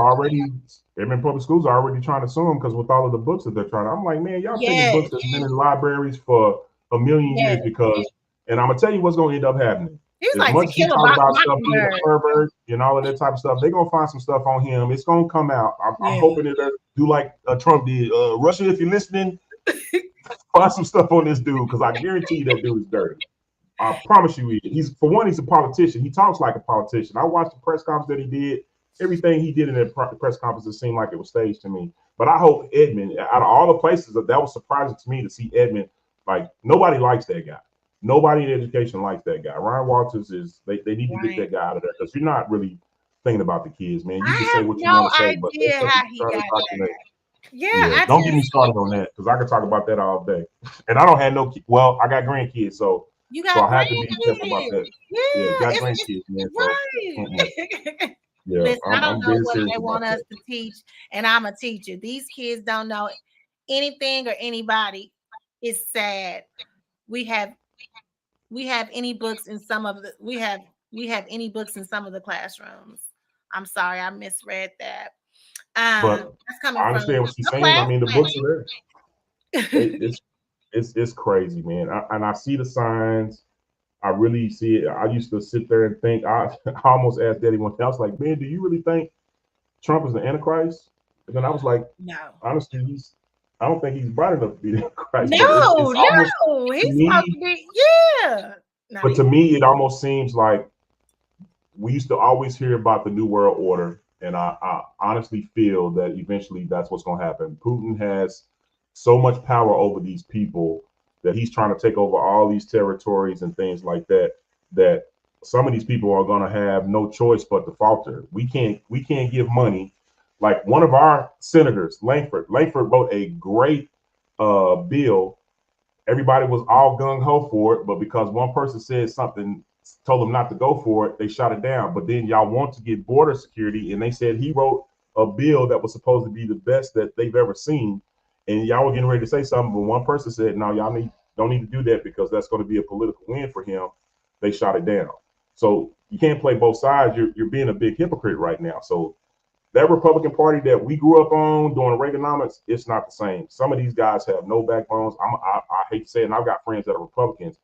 are already trying to sue him because with all of the books that they're trying to, I'm like, man, y'all taking books that's been in libraries for a million years because, and I'm gonna tell you what's gonna end up happening. He's as like much as he talk about stuff being a pervert and all of that type of stuff, they're gonna find some stuff on him. It's gonna come out. I'm hoping that they do like Trump did. Russia, if you're listening, Find some stuff on this dude because I guarantee you that dude is dirty. I promise you, he's for one, he's a politician. He talks like a politician. I watched the press conference that he did. Everything he did in that press conference, it seemed like it was staged to me. But I hope Edmund, out of all the places, that was surprising to me to see Edmund. Like nobody likes that guy. Nobody in education likes that guy. Ryan Walters is. They need to get that guy out of there because you're not really thinking about the kids, man. You can I say have what you no want to say, but idea how he got that. Yeah, yeah, I don't get me just started on that because I could talk about that all day. And I don't have no. Well, I got grandkids, so you so got I have to be careful about grandkids. that. Yeah, Yeah, got it's grandkids, man. So right. yeah, Listen, I don't I'm know very what serious they about want us that. to teach, and I'm a teacher. These kids don't know anything or anybody. It's sad. We have any books in some of the we have any books in some of the classrooms. I'm sorry, I misread that. But That's coming I from understand what she's a saying. I mean, the books are there. classmate. It's crazy, man. And I see the signs. I really see it. I used to sit there and think. I almost asked Daddy one day. I was like, man, do you really think Trump is the Antichrist? And then I was like, No. honestly, I don't think he's bright enough to be the Antichrist. But No, it's almost no, to he's supposed to me. be, yeah. No, But to me, it almost seems like we used to always hear about the New World Order, and I honestly feel that eventually that's what's going to happen. Putin has so much power over these people that he's trying to take over all these territories and things like that. That some of these people are going to have no choice but to falter. We can't give money. Like one of our senators, Langford wrote a great bill. Everybody was all gung ho for it, but because one person said something, told them not to go for it, they shot it down. But then y'all want to get border security, and they said he wrote a bill that was supposed to be the best that they've ever seen, and y'all were getting ready to say something, but one person said, "No, y'all don't need to do that because that's going to be a political win for him." They shot it down. So you can't play both sides. You're being a big hypocrite right now. So that Republican Party that we grew up on during Reaganomics, it's not the same. Some of these guys have no backbones. I hate to say it, and I've got friends that are Republicans,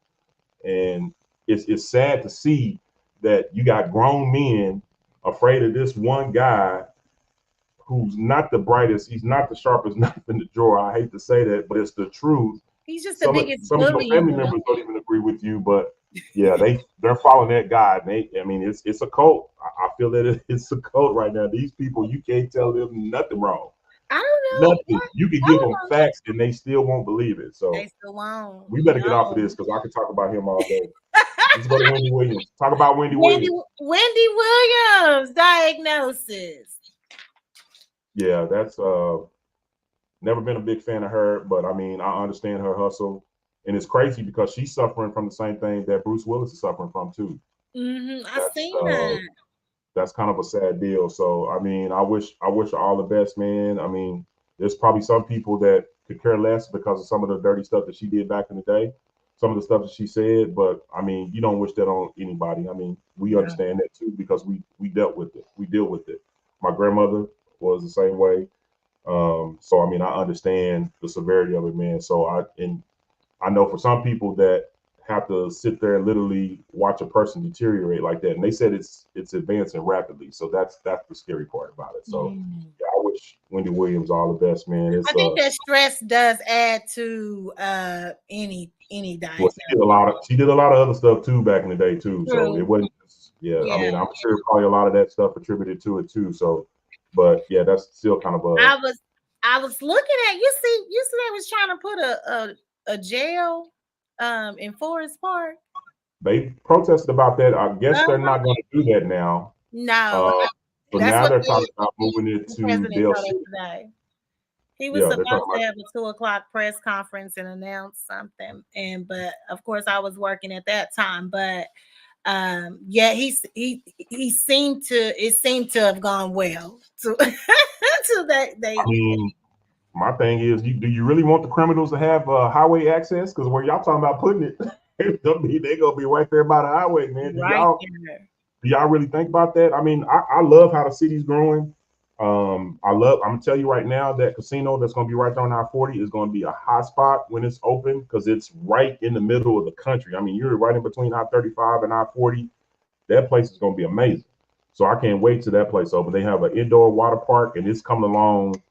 and it's sad to see that you got grown men afraid of this one guy who's not the brightest, he's not the sharpest knife in the drawer. I hate to say that, but it's the truth. he's just the Some of biggest some of your bully in family the world. members don't even agree with you, but yeah, they're following that guy. And I mean, it's a cult. I feel that it's a cult right now. These people, you can't tell them nothing wrong, I don't know. nothing. You can I give don't them know. facts, and they still won't believe it. They So still won't. we better get off of No. this because I could talk about him all day. Let's go to Wendy Williams. Talk about Wendy Williams. Wendy Williams diagnosis. Yeah, that's never been a big fan of her, but I mean, I understand her hustle, and it's crazy because she's suffering from the same thing that Bruce Willis is suffering from too. I That's seen that. that's kind of a sad deal. So I mean, I wish her all the best, man. I mean, there's probably some people that could care less because of some of the dirty stuff that she did back in the day, some of the stuff that she said. But I mean, you don't wish that on anybody. I mean, we No. understand that too because we dealt with it. We deal with it. My grandmother was the same way. So I mean, I understand the severity of it, man. So I know for some people that have to sit there and literally watch a person deteriorate like that, and they said it's advancing rapidly. So that's the scary part about it. So yeah, I wish Wendy Williams all the best, man. I It's think that stress does add to any well, diagnosis. she did a lot of other stuff too back in the day too. So True. it wasn't just, yeah. I Yeah. mean, I'm sure probably a lot of that stuff attributed to it too. So, but yeah, that's still kind of a. I was looking at you see they was trying to put a jail in Forest Park. They protested about that. I guess they're not going to do that now. No, So that's now what they're talking about moving it the to president Dale told us City. today. He was Yeah, they're supposed talking to about. have a 2:00 press conference and announce something, but of course I was working at that time. But yeah, he seemed to have gone well. So that they. I mean, my thing is, do you really want the criminals to have highway access? Because where y'all talking about putting it, they're gonna be right there by the highway, man. Right there. Do y'all really think about that? I mean, I love how the city's growing. I'm gonna tell you right now that casino that's gonna be right there on I-40 is gonna be a hot spot when it's open because it's right in the middle of the country. I mean, you're right in between I-35 and I-40. That place is gonna be amazing. So I can't wait till that place open. They have an indoor water park and it's coming along.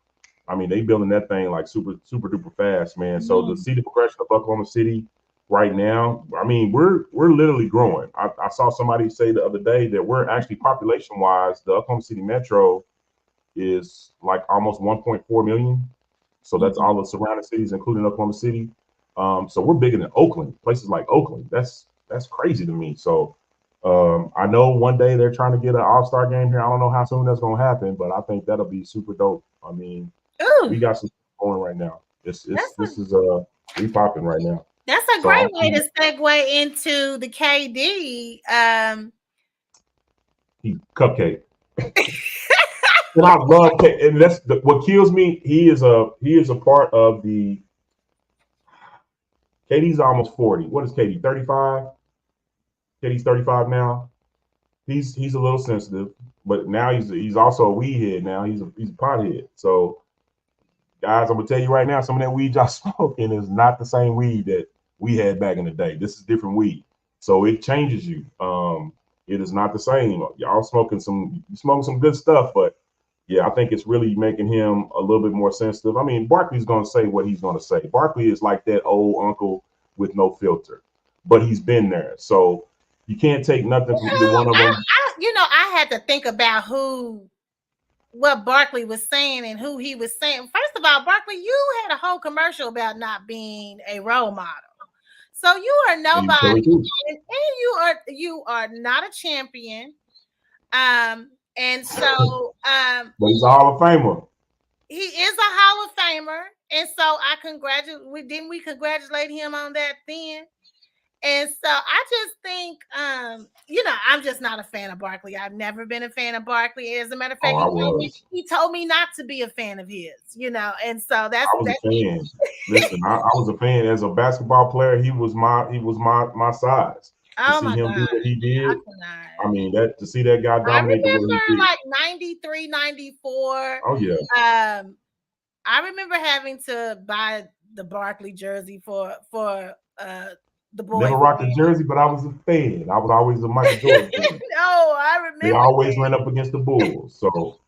I mean, they building that thing like super duper fast, man. So to Mm. see the progression of Oklahoma City right now, I mean, we're literally growing. I saw somebody say the other day that we're actually population wise, the Oklahoma City metro is like almost 1.4 million. So that's Mhm. all the surrounding cities, including Oklahoma City. So we're bigger than Oakland, places like Oakland. That's crazy to me. So I know one day they're trying to get an All-Star game here. I don't know how soon that's gonna happen, but I think that'll be super dope. I mean, Ooh, we got some going right now. It's that's this a is we popping right now. that's a So great I'm way to segue into the KD. he cupcake. And I love cake. And what kills me. He is a part of the KD's almost 40. What is KD? 35? KD's 35 now. He's a little sensitive, but now he's also a weed head now. He's a pothead. So guys, I'm gonna tell you right now, some of that weed y'all smoking is not the same weed that we had back in the day. This is different weed. So it changes you. It is not the same. Y'all smoking some good stuff, but yeah, I think it's really making him a little bit more sensitive. I mean, Barkley's gonna say what he's gonna say. Barkley is like that old uncle with no filter, but he's been there. So you can't take nothing from either Well, one of them. I had to think about what Barkley was saying and who he was saying. First of all, Barkley, you had a whole commercial about not being a role model. So you are And you tell nobody, it too. and you are not a champion. And so But he's a Hall of Famer. he is a Hall of Famer. And so I congratulate we congratulate him on that then. And so I just think, I'm just not a fan of Barkley. I've never been a fan of Barkley. As a matter of Oh, fact, I was. he told me not to be a fan of his, and so I was a fan. Listen, I was a fan as a basketball player. He was my size. To oh see my him do God, what he I did, I cannot. mean that to see that guy I dominate the way he remember did. like 93, 94. Oh yeah, I remember having to buy the Barkley jersey for the boys never to rocked a wear. jersey, but I was a fan. I was always a Michael Jordan fan. No, I They remember always that. ran up against the Bulls, so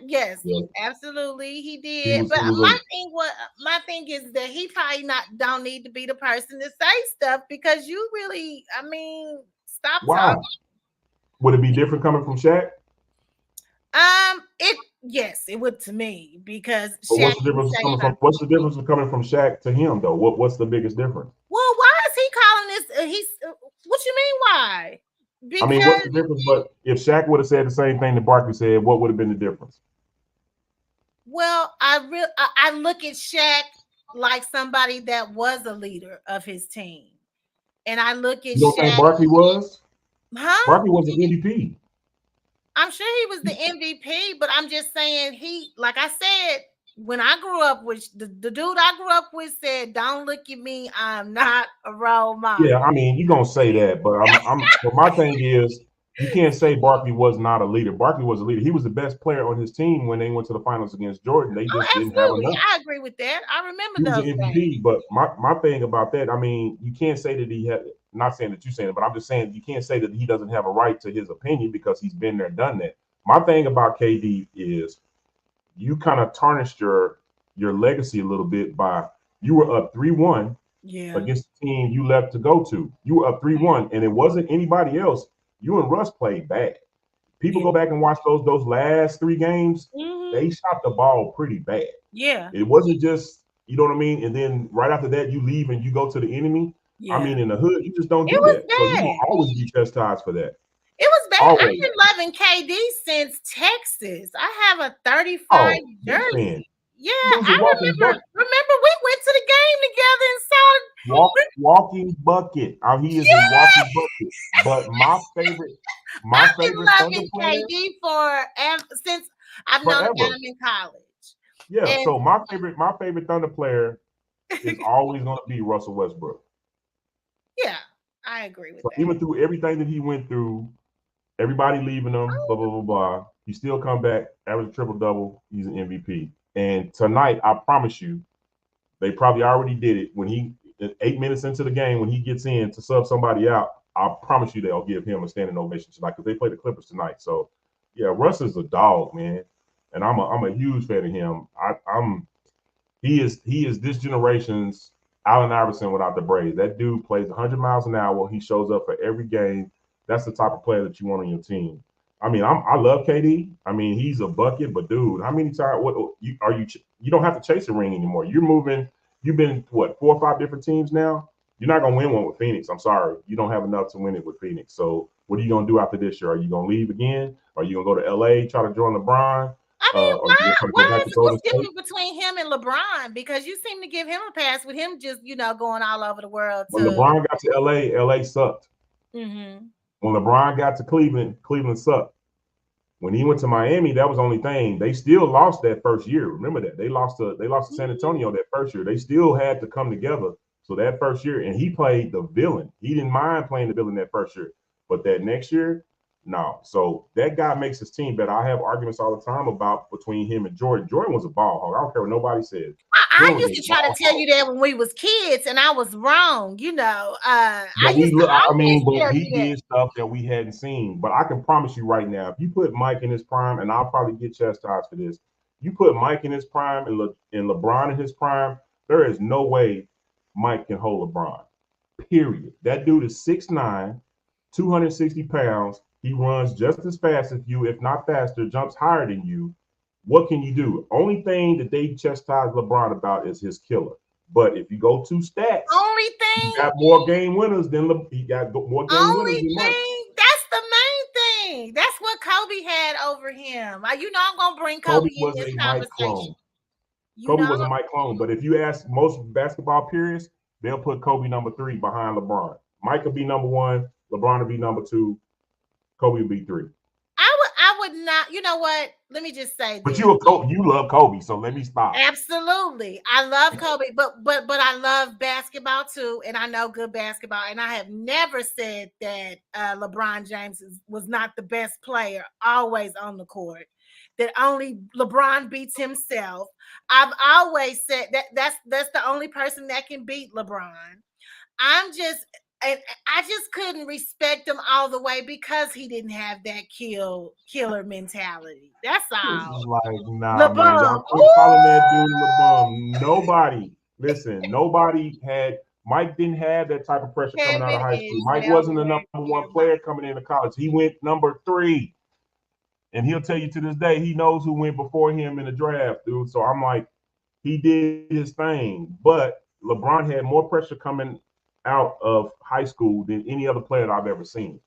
Yes, yeah, absolutely, he he did. was But he was a my thing is that he probably not don't need to be the person to say stuff because you really, stop why talking. would it be different coming from Shaq? It yes, it would to me because But Shaq didn't say nothing. what's the difference with coming from Shaq to him though? What's the biggest difference? Well, why is he calling this? What you mean? Why? I mean, what's Because the difference? But if Shaq would have said the same thing that Barkley said, what would have been the difference? well, I look at Shaq like somebody that was a leader of his team, and I look at You don't think Shaq, Barkley was? huh? Barkley was an MVP. I'm sure he was the MVP, but I'm just saying like I said, when I grew up with the dude I grew up with said, "Don't look at me, I'm not a role model." Yeah, I mean, you're gonna say that, but but my thing is you can't say Barkley was not a leader. Barkley was a leader. He was the best player on his team when they went to the finals against Jordan. They Oh, just didn't have absolutely. enough. I agree with that. I remember He was an those games. MVP, but my thing about that, I mean, you can't say that he had. Not saying that you're saying it, but I'm just saying you can't say that he doesn't have a right to his opinion because he's been there, done that. My thing about KD is you kind of tarnished your legacy a little bit by you were up 3-1 Yeah. against the team you left to go to. You were up 3-1, and it wasn't anybody else. You and Russ played bad. People Yeah. go back and watch those last three games. Hmm. They shot the ball pretty bad. Yeah. It wasn't just, you know what I mean? And then right after that, you leave and you go to the enemy. I Yeah. mean, in the hood, you just don't It do was that. So you're gonna bad. always be chastised for that. It was bad. I've Always. been loving KD since Texas. I have a 35 Oh, big fan. jersey. Yeah, Dude's a I walking remember. bucket. Remember, we went to the game together and saw it. Walking bucket. He is a Yeah, walking bucket. But my I've favorite been Thunder loving player KD since I've known about forever. him in college. Yeah. And So my favorite Thunder player is always going to be Russell Westbrook. yeah, I agree with So that. even through everything that he went through, everybody leaving him, blah blah blah blah, he still come back, average a triple double. He's an MVP. And tonight, I promise you, they probably already did it when 8 minutes into the game when he gets in to sub somebody out. I promise you they'll give him a standing ovation tonight because they play the Clippers tonight. So yeah, Russ is a dog, man. and I'm a huge fan of him. He is this generation's Allen Iverson without the braids. That dude plays 100 miles an hour. He shows up for every game. That's the type of player that you want on your team. I mean, I love KD. I mean, he's a bucket, but dude, how many times? What you are you? You don't have to chase a ring anymore. You're moving. You've been what 4 or 5 different teams now. You're not gonna win one with Phoenix. I'm sorry, you don't have enough to win it with Phoenix. So what are you gonna do after this year? Are you gonna leave again? Are you gonna go to LA try to join LeBron? I mean, Are you gonna try to go why back is to it Golden what's State? different between him and LeBron? Because you seem to give him a pass with him just, going all over the world When to LeBron got to LA sucked. mm-hmm. When LeBron got to Cleveland, Cleveland sucked. When he went to Miami, that was the only thing. They still lost that first year. Remember that. They lost to San Antonio that first year. They still had to come together. So that first year, and he played the villain. He didn't mind playing the villain that first year. But that next year, no. So that guy makes his team better. I have arguments all the time about between him and Jordan. Jordan was a ball hog. I don't care what nobody says. I Jordan used was to a try to ball tell hog. you that when we was kids, and I was wrong. I But used to I always mean, but tell he you that. did stuff that we hadn't seen. But I can promise you right now, if you put Mike in his prime, and I'll probably get chastised for this, you put Mike in his prime and LeBron in his prime, there is no way Mike can hold LeBron. Period. That dude is 6'9", 260 pounds. He runs just as fast as you, if not faster, jumps higher than you. What can you do? Only thing that they chastise LeBron about is his killer. But if you go to stats, Only he thing, got more game winners than he got more game winners only than Mike. thing. That's the main thing. That's what Kobe had over him. I'm gonna bring Kobe Kobe in was this a Mike conversation. clone. Kobe was a I'm Mike clone. But if you ask most basketball purists, they'll put Kobe number 3 behind LeBron. Mike will be number 1. LeBron will be number 2. Kobe will be 3. I would not. You know what? Let me just say But this. you love Kobe, so let me stop. Absolutely. I love Kobe, but I love basketball too, and I know good basketball. And I have never said that LeBron James was not the best player always on the court. That only LeBron beats himself. I've always said that's the only person that can beat LeBron. I'm just and I just couldn't respect him all the way because he didn't have that killer mentality. That's It's all. like, nah, man, LeBron. y'all quit calling that dude LeBron. Nobody had. Mike didn't have that type of pressure coming out Kevin of high school. is Mike now wasn't the number correct. one player coming into college. He went number 3. And he'll tell you to this day, he knows who went before him in the draft, dude. So I'm like, he did his thing. But LeBron had more pressure coming out of high school than any other player I've ever seen.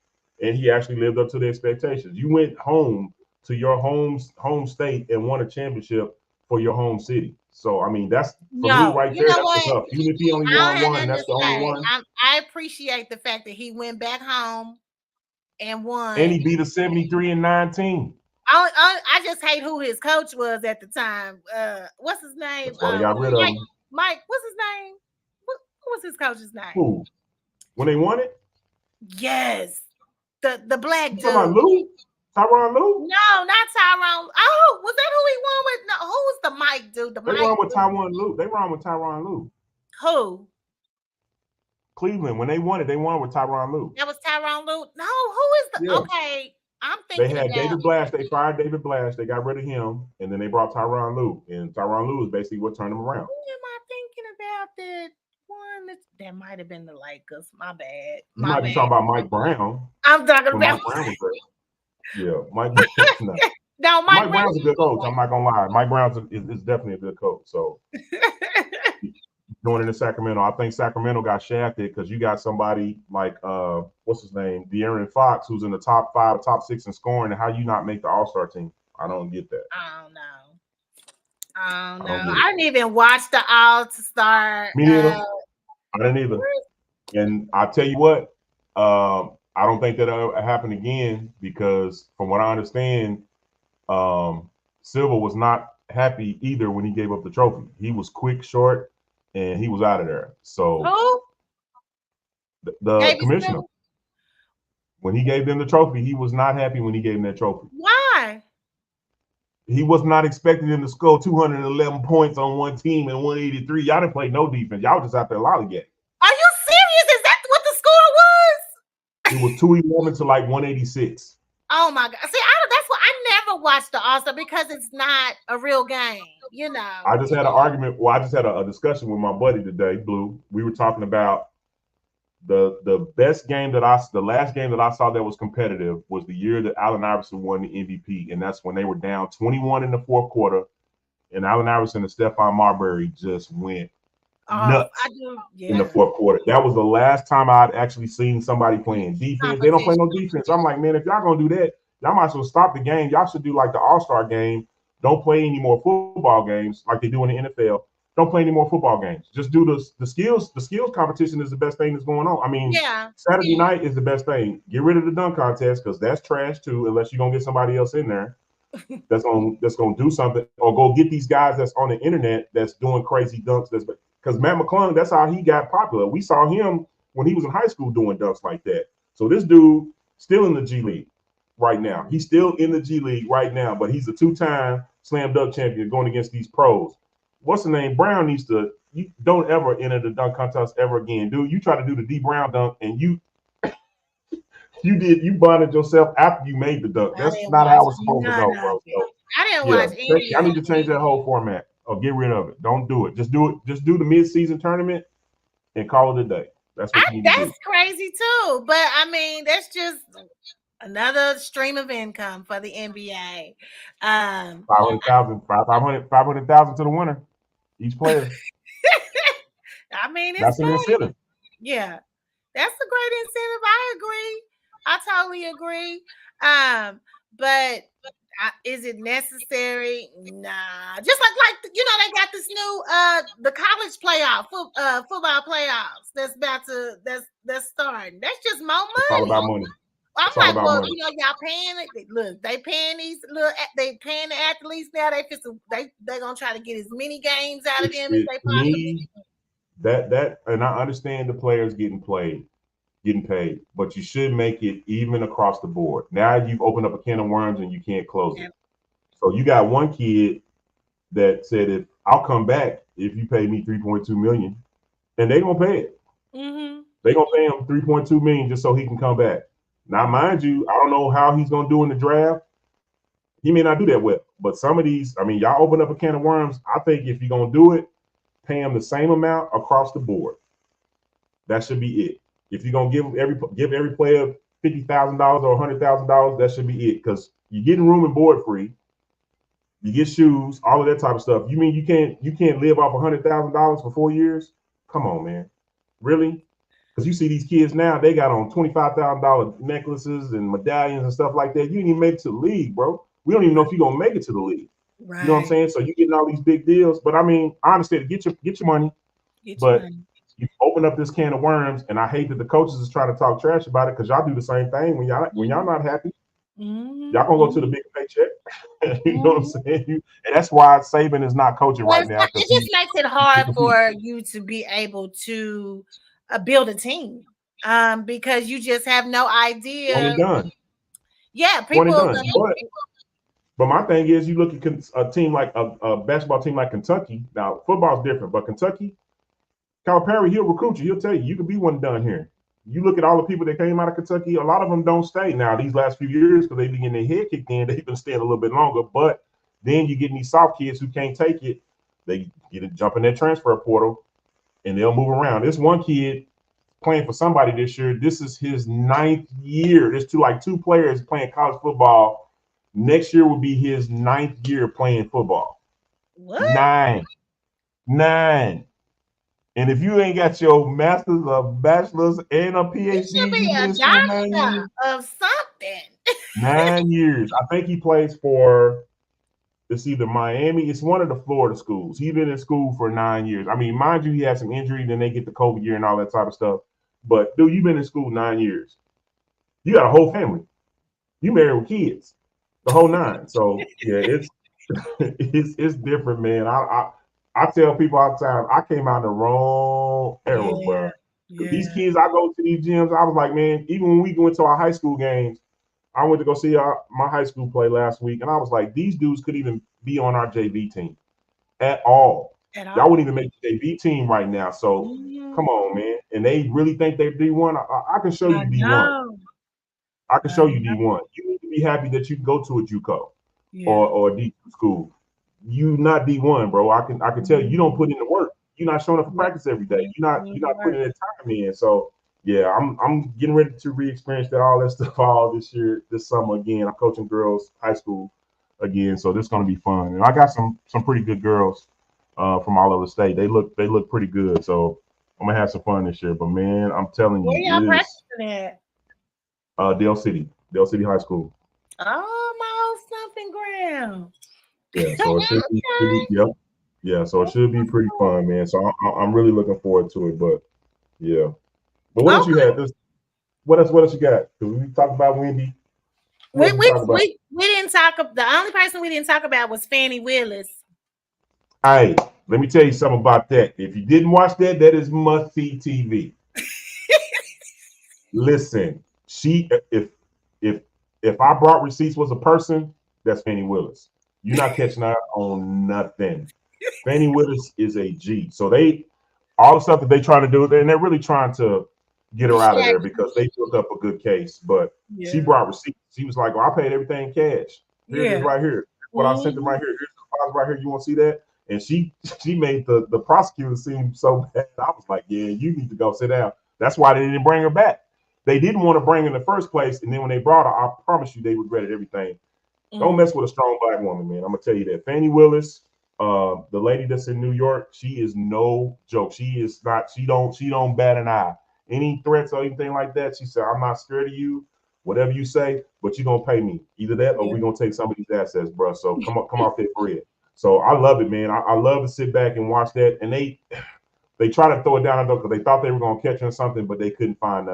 And he actually lived up to the expectations. You went home to your home state and won a championship for your home city. So I mean, that's for me No, right you there. know That's what? enough. Even if he only I don't won have one, nothing to that's the only say. one. I appreciate the fact that he went back home and And won. he beat a 73-9 team. I just hate who his coach was at the time. What's his name? That's why they got rid of him. Mike. What's his name? What was his coach's name? Who? When they won it? Yes, the black You dude. talking about Lou? Tyronn Lue? No, not Tyronn. Oh, was that who he won with? No, who was the Mike dude? They run with Tyronn Lue. They run with Tyronn Lue. Who? Cleveland. When they won it, they won with Tyronn Lue. That was Tyronn Lue. No, who is the? Okay, I'm thinking They had about David Blash. They fired David Blash. They got rid of him, and then they brought Tyronn Lue. And Tyronn Lue is basically what turned him around. Who am I thinking about that one? That might have been the Lakers. My bad. You might be talking about Mike Brown. I'm talking when about Mike Brown was there. Yeah, Mike. No, Mike Brown's a good coach. I'm not gonna lie. Mike Brown is definitely a good coach. So doing it in Sacramento, I think Sacramento got shafted because you got somebody like what's his name, De'Aaron Fox, who's in the top 5, top 6 in scoring, and how you not make the All-Star team? I don't get that. I don't know. I didn't even watch the All-Star. Me neither. I didn't either. And I'll tell you what, I don't think that'll happen again because from what I understand, Silva was not happy either when he gave up the trophy. He was quick, short, and he was out of there. So who? The commissioner, when he gave them the trophy, he was not happy when he gave them that trophy. Why? He was not expecting them to score 211 points on one team and 183. Y'all didn't play no defense. Y'all just out there lollygag. Are you serious? Is that what the score was? It was 211 to like 186. Oh my God. See, that's what I never don't watch the All Star because it's not a real game, you know. I just had an argument. Well, I just had a discussion with my buddy today, Blue. We were talking about the best game the last game that I saw that was competitive was the year that Allen Iverson won the MVP, and that's when they were down 21 in the fourth quarter, and Allen Iverson and Stephon Marbury just went Off. I nuts do, in the yeah. fourth quarter. That was the last time I'd actually seen somebody playing defense. They don't play Competition. no defense. I'm like, man, if y'all gonna do that, y'all might as well stop the game. Y'all should do like the All-Star game. Don't play any more football games like they do in the NFL. Don't play any more football games. Just do the skills. The skills competition is the best thing that's going on. I mean, Yeah. Saturday night is the best thing. Get rid of the dunk contest because that's trash too. Unless you're gonna get somebody else in there that's gonna do something, or go get these guys that's on the internet that's doing crazy dunks. That's because Matt McClung, that's how he got popular. We saw him when he was in high school doing dunks like that. So this dude still in the G League right now. He's still in the G League right now, but he's a two-time slam dunk champion going against these pros. What's the name? Brown needs to. You don't ever enter the dunk contest ever again, dude. You try to do the D Brown dunk and you bonded yourself after you made the dunk. I That's didn't not watch how it's supposed to none go, of bro. it. So I didn't yeah, watch any I of need to change it. that whole format or get rid of it. Don't do it. Just do it. Just do the mid-season tournament and call it a day. That's what you need to That's do. crazy too. But I mean, that's just another stream of income for the NBA. Um, 500,000, 500,000 to the winner, each player. I mean, it's That's an great. incentive. Yeah, that's a great incentive. I agree. I totally agree. But is it necessary? Nah. Just like they got this new the college football playoffs that's starting. That's just more It's all money. about money. I'm It's all like, about well, money. y'all paying it. Look, they paying they paying the athletes now. They gonna try to get as many games out of them as It they to possibly me, that and I understand the players getting paid, but you should make it even across the board. Now you've opened up a can of worms and you can't close it. can. So you got one kid that said, if I'll come back if you pay me 3.2 million, and they're gonna pay it. Mm-hmm. They're gonna pay him 3.2 million just so he can come back. Now, mind you, I don't know how he's gonna do in the draft. He may not do that well, but some of these, I mean, y'all open up a can of worms. I think if you're gonna do it, pay him the same amount across the board. That should be it. If you're gonna give every player $50,000 or $100,000, that should be it. Because you're getting room and board free, you get shoes, all of that type of stuff. You mean you can't live off $100,000 for 4 years? Come on, man, really? Because you see these kids now, they got on $25,000 necklaces and medallions and stuff like that. You didn't even make it to the league, bro. We don't even know if you're gonna make it to the league. You know what I'm Right. saying? So you're getting all these big deals. But I mean, I understand, get your money, Get your but money. you open up this can of worms, and I hate that the coaches is trying to talk trash about it because y'all do the same thing when y'all not happy. Y'all gonna go to the Mm-hmm. big paycheck. You know what I'm Mm-hmm. saying? And that's why Saban is not coaching Well, right now because it just makes it he's hard picking people. for you to be able to build a team, because you just have no One and idea. done. Yeah, One and people. done. But my thing is, you look at a team like a basketball team like Kentucky. Now football's different, but Kentucky, Calipari, he'll recruit you. He'll tell you can be one and done here. You look at all the people that came out of Kentucky. A lot of them don't stay now these last few years because they've been getting their head kicked in. They've been staying a little bit longer. But then you get these soft kids who can't take it. They get a jump in that transfer portal and they'll move around. This one kid playing for somebody this year. This is his ninth year. There's two players playing college football. Next year will be his ninth year playing football. What? Nine. And if you ain't got your master's, a bachelor's, and a You should PhD, be you've been a in school 9 years. doctor of something. 9 years. I think he plays for it's either Miami. It's one of the Florida schools. He's been in school for 9 years. I mean, mind you, he had some injury, then they get the COVID year and all that type of stuff. But dude, you've been in school 9 years. You got a whole family. You married with kids, the whole nine. So yeah, it's it's different, man. I tell people all the time, I came out in the wrong era, Yeah, bro. These yeah. kids, I go to these gyms. I was like, man, even when we went to our high school games, I went to go see my high school play last week, and I was like, these dudes could even be on our JV team at all. At Y'all all. wouldn't even make the JV team right now. So Mhm. come on, man. And they really think they're D1. I can show I you D1. know. I can I show you know. D1. You need to be happy that you can go to a JUCO. Yeah. or D2 school. You not D1, bro. I can tell you don't put in the work. You're not showing up for Yeah. practice every day. You're The not work. putting that time in. So yeah, I'm getting ready to re-experience that all that stuff all this year, this summer again. I'm coaching girls high school again, so this is gonna be fun. And I got some pretty good girls from all over the state. They look pretty good. So I'm gonna have some fun this year. But man, I'm telling Where you, y'all it is practicing at? Dale City High School. Oh, my old stomping ground. Yeah, so it should be Okay. yep. Yeah, so it That's should be what's pretty up. fun, man. So I'm really looking forward to it. But yeah, but what else you Okay. had? This what else you got? 'Cause we talked about Wendy. Who We, else we we talk about? we we didn't talk. The only person we didn't talk about was Fannie Willis. Hey, let me tell you something about that. If you didn't watch that, that is must see TV. Listen, she if if I brought receipts was a person, that's Fannie Willis. You're not catching out on nothing. Fannie Willis is a G. So they all the stuff that they trying to do, and they're really trying to get her out of there because they built up a good case. But she Yeah. brought receipts. She was like, "Well, I paid everything cash. Here it is, Yeah. right here. Here's what I sent them Mhm. right here. Here's the deposit right here. You want to see that?" And she she made the prosecutor seem so bad. I was like, "Yeah, you need to go sit down." That's why they didn't bring her back. They didn't want to bring her in the first place, and then when they brought her, I promise you, they regretted everything. Don't Mm. mess with a strong black woman, man. I'm gonna tell you that. Fannie Willis, the lady that's in New York, she is no joke. She is not. She don't bat an eye. Any threats or anything like that, she said, "I'm not scared of you. Whatever you say, but you're gonna pay me. Either that, or we're Yeah. gonna take some of these assets, bro. So come off that bread." So I love it, man. I love to sit back and watch that. And they try to throw it down because they thought they were gonna catch her on something, but they couldn't find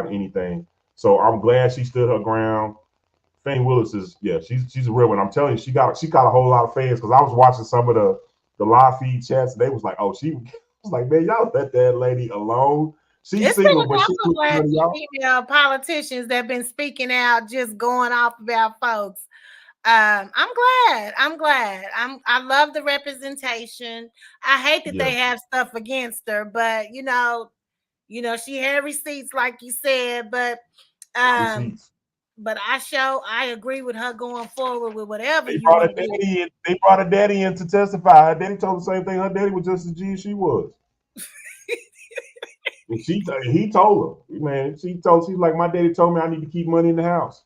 anything. So I'm glad she stood her ground. Fannie Willis is she's a real one. I'm telling you, she got a whole lot of fans because I was watching some of the live feed chats and they was like, oh, she was like, man, y'all let that lady alone. She's It's been single, a but she couple of puts black money out. female politicians that been speaking out, just going off about folks. I'm glad. I'm glad. I love the representation. I hate that Yeah, they have stuff against her, but she had receipts like you said, um receipts. I agree with her going forward with whatever They you brought want her to do. daddy in. They brought her daddy in to testify. Her daddy told the same thing. Her daddy was just as G as she was. And he told her, man, she's like, my daddy told me I need to keep money in the house.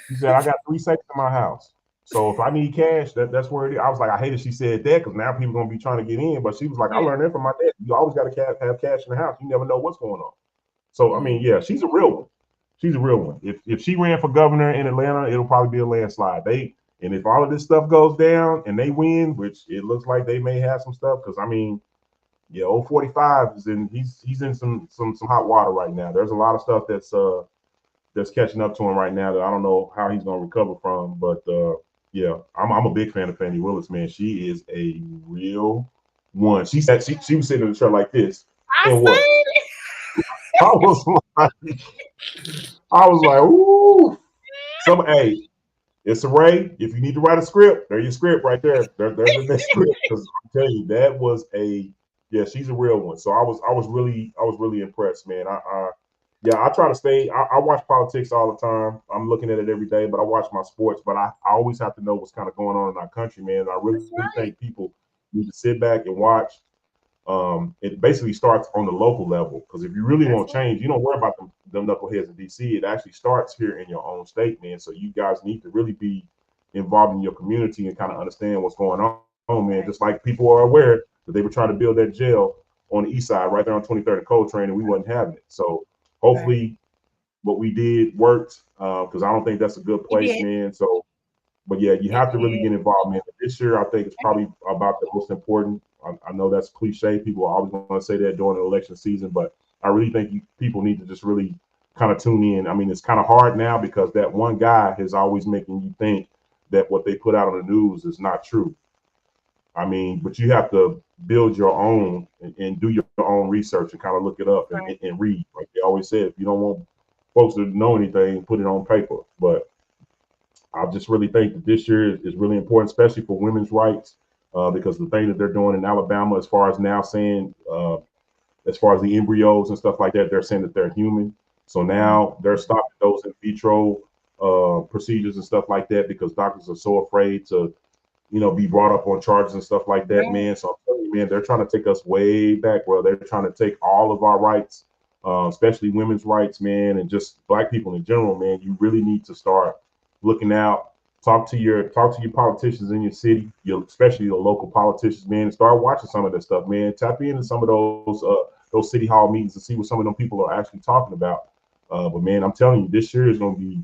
She said, I got 3 seconds in my house. So if I need cash, that's where it is. I was like, I hated she said that because now people gonna be trying to get in. But she was like, I Yeah. learned that from my dad. You always got to have cash in the house. You never know what's going on. So I Mm. mean, yeah, she's a real one. She's a real one. If she ran for governor in Atlanta, it'll probably be a landslide. And if all of this stuff goes down and they win, which it looks like they may have some stuff, because I mean, yeah, old 45 is in he's in some hot water right now. There's a lot of stuff that's catching up to him right now that I don't know how he's gonna recover from. But yeah, I'm a big fan of Fannie Willis, man. She is a real one. She was sitting in the chair like this. I And what? see. I was like, I was like, ooh. Hey, it's a Ray. If you need to write a script, there's your script right there. There's the next script. Because I'm telling you, that was yeah, she's a real one. So I was really impressed, man. Yeah, I try to stay. I watch politics all the time. I'm looking at it every day, but I watch my sports. But I always have to know what's kind of going on in our country, man. I really That's think right. people need to sit back and watch. It basically starts on the local level because if you really That's want right. change, you don't worry about them knuckleheads in DC. It actually starts here in your own state, man. So you guys need to really be involved in your community and kind of understand what's going on, man. Just like Right. people are aware that they were trying to build that jail on the east side, right there on 23rd and Coltrane, and we wasn't having it. So Right. hopefully, what we did worked because I don't think that's a good It place, did. man. So but yeah, you It have to really did. get involved, man. This year, I think it's probably about the most important. I know that's cliche. People are always going to say that during the election season, but I really think people need to just really kind of tune in. I mean, it's kind of hard now because that one guy is always making you think that what they put out on the news is not true. I mean, but you have to build your own and do your own research and kind of look it up Right. and read. Like they always say, if you don't want folks to know anything, put it on paper. But I just really think that this year is really important, especially for women's rights, because the thing that they're doing in Alabama, as far as now saying, as far as the embryos and stuff like that, they're saying that they're human. So Mm. now they're stopping those in vitro. procedures and stuff like that because doctors are so afraid to be brought up on charges and stuff like that, Right. man. So I'm telling you, man, they're trying to take us way back, bro. They're trying to take all of our rights, especially women's rights, man, and just black people in general, man. You really need to start looking out. Talk to your politicians in your city, especially the local politicians, man, and start watching some of that stuff, man. Tap into some of those city hall meetings and see what some of them people are actually talking about. But man, I'm telling you, this year is going to be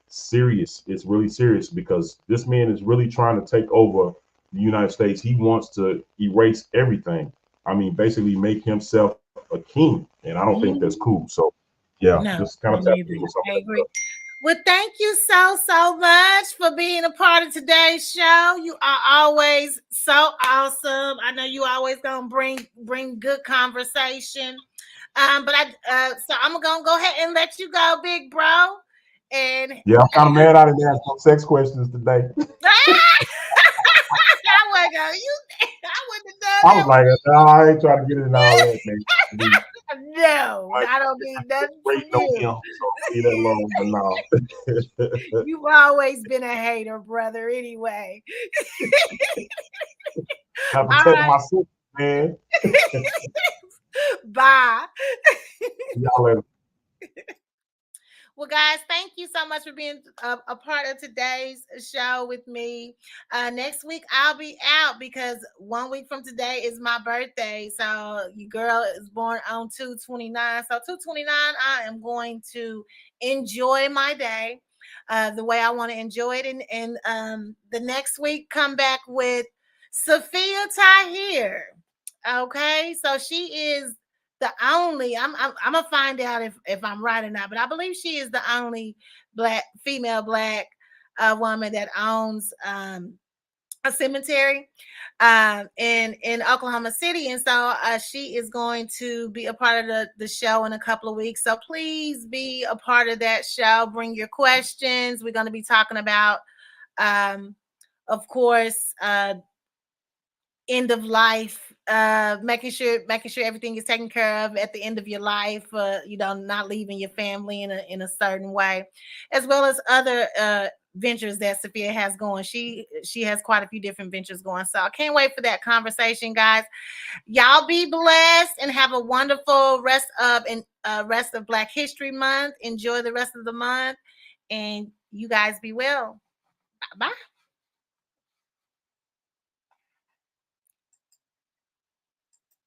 serious. It's really serious because this man is really trying to take over the United States. He wants to erase everything. I mean, basically make himself a king, and I don't think that's cool. Mhm. So, yeah, No, just kind of me tap neither. in with some of I that agree. stuff. Well, thank you so much for being a part of today's show. You are always so awesome. I know you always gonna bring good conversation. But so I'm gonna go ahead and let you go, big bro. And Yeah, I'm kind of mad I didn't ask no sex questions today. I wasn't gonna I wouldn't have I done was like, no, I ain't trying to get into all that, man. that. No, Like, I don't need just nothing from rating on you. him, so leave that alone. But no, You've always been a hater, brother. Anyway, I'm all protecting right. my sister, man. Bye. Y'all later. Well, guys, thank you so much for being a part of today's show with me. Next week, I'll be out because 1 week from today is my birthday. So, your girl is born on 2/29. So, 2/29, I am going to enjoy my day the way I want to enjoy it. And the next week, come back with Sophia Tahir. Okay. So, she is the only I'm gonna find out if I'm right or not, but I believe she is the only female black woman that owns a cemetery in Oklahoma City, and so she is going to be a part of the show in a couple of weeks. So please be a part of that show. Bring your questions. We're going to be talking about, of course, end of life, making sure everything is taken care of at the end of your life, not leaving your family in a certain way, as well as other ventures that Sophia has going. She has quite a few different ventures going, so I can't wait for that conversation, guys. Y'all be blessed and have a wonderful rest of Black History Month. Enjoy the rest of the month, and you guys be well. Bye.